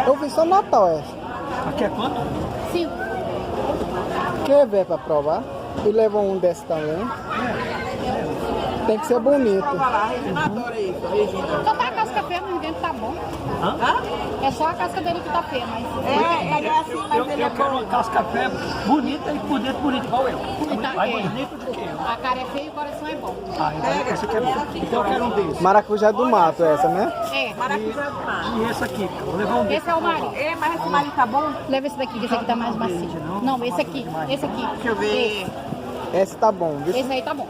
Speaker 1: Eu vi só Natal essa.
Speaker 6: Aqui é quanto?
Speaker 1: Quer ver pra provar? E leva um desse também. Tem que ser bonito.
Speaker 5: Prova lá, a Regina adora isso, Regina.
Speaker 10: Só tá a casca feia, mas dentro tá bom. É só a casca dele que tá feia, mas...
Speaker 5: Ele é assim, mas ele é
Speaker 6: Eu quero
Speaker 5: bom.
Speaker 6: uma casca pé bonita e por dentro bonito, igual eu.
Speaker 10: Tá,
Speaker 6: Mais
Speaker 10: é.
Speaker 6: bonito do que eu.
Speaker 10: A cara é feia e o coração é bom.
Speaker 6: Ah, então esse aqui é bom. Então eu quero um desse.
Speaker 1: Maracujá do mato, essa, né?
Speaker 10: É.
Speaker 5: Maracujá do mar.
Speaker 6: E esse aqui, vou levar um desse.
Speaker 10: Esse é o Mari.
Speaker 5: É, mas esse Mari tá bom?
Speaker 10: Leva esse daqui, que esse aqui tá mais macio. Não, esse aqui. Esse aqui.
Speaker 5: Deixa eu ver.
Speaker 1: Esse tá bom, viu?
Speaker 10: Esse aí tá bom.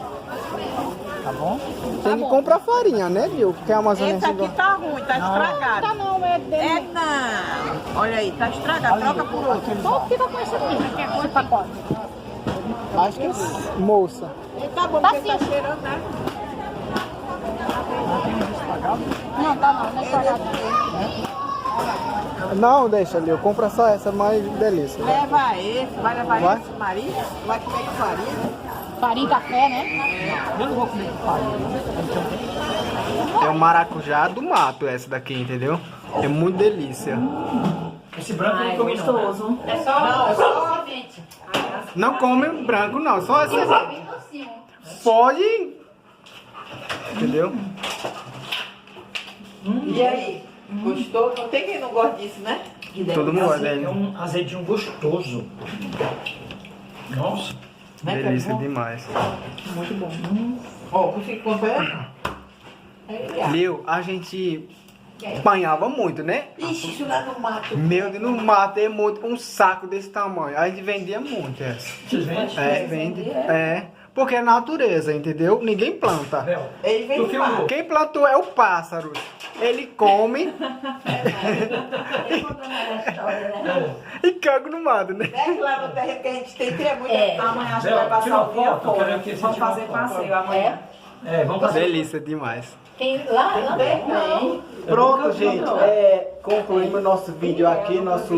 Speaker 6: Tá bom?
Speaker 1: Tem que comprar farinha, né, Lio? Porque a Amazônia
Speaker 5: Esse aqui tá ruim, tá estragado.
Speaker 10: Tá não, é dele.
Speaker 5: É não. Olha aí, tá estragado. Troca por outro.
Speaker 10: Só fica com esse aqui. Esse pacote.
Speaker 1: Acho que é moça.
Speaker 5: Tá bom, porque tá cheirando, né?
Speaker 10: Não, tá não, não é pagado.
Speaker 1: Não, deixa ali, eu compro só essa mais delícia.
Speaker 5: Leva esse, vai levar
Speaker 1: Vai?
Speaker 5: esse, Maria? Vai comer com farinha?
Speaker 10: Farinha e café, né?
Speaker 6: Eu não vou comer com farinha.
Speaker 1: É o maracujá do mato essa daqui, entendeu? É muito delícia.
Speaker 6: Esse branco eu não comi não.
Speaker 7: É só gente.
Speaker 1: Não come branco não, só essa. Pode. Entendeu?
Speaker 5: E aí? Gostou? Não tem quem não gosta disso, né?
Speaker 1: Todo mundo gosta
Speaker 6: É
Speaker 1: dele.
Speaker 6: um azedinho gostoso. Nossa.
Speaker 1: Delícia demais.
Speaker 5: Muito bom. Ó, você quanto é?
Speaker 1: Liu, a gente apanhava muito, né?
Speaker 5: Ixi, isso lá no mato.
Speaker 1: Meu Deus, no mato é muito, um saco desse tamanho. A gente vendia muito essa.
Speaker 6: Vocês vendem?
Speaker 1: É, vende. É. Porque é natureza, entendeu? Ninguém planta.
Speaker 5: Ele vem do mato.
Speaker 1: Quem plantou é o pássaro. Ele come e caga no mato, né?
Speaker 5: É que lá no terreno que a gente tem muito.
Speaker 9: Amanhã a gente vai passar o dia fora.
Speaker 6: Vamos
Speaker 9: Vamos fazer passeio amanhã.
Speaker 6: vamos fazer.
Speaker 1: Delícia demais.
Speaker 7: Tem lá tem.
Speaker 1: Pronto, gente. Concluímos nosso vídeo aqui, nosso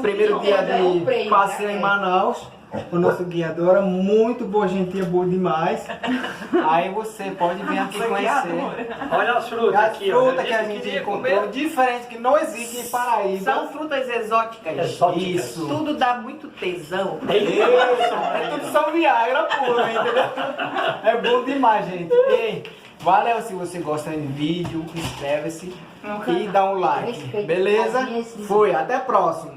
Speaker 1: primeiro dia de passeio em Manaus. O nosso guiador é muito boa, gentil, boa demais. Aí você pode vir aqui conhecer.
Speaker 6: Olha as frutas
Speaker 1: As
Speaker 6: aqui.
Speaker 1: frutas que a gente encontrou, diferente, que não existe em Paraíba.
Speaker 5: São frutas exóticas.
Speaker 1: Isso.
Speaker 5: Tudo dá muito tesão.
Speaker 1: Isso. É tudo São Viagra puro, entendeu? É bom demais, gente. Ei, valeu se você gosta do vídeo, inscreve-se e dá um like. Beleza? Fui, até a próxima.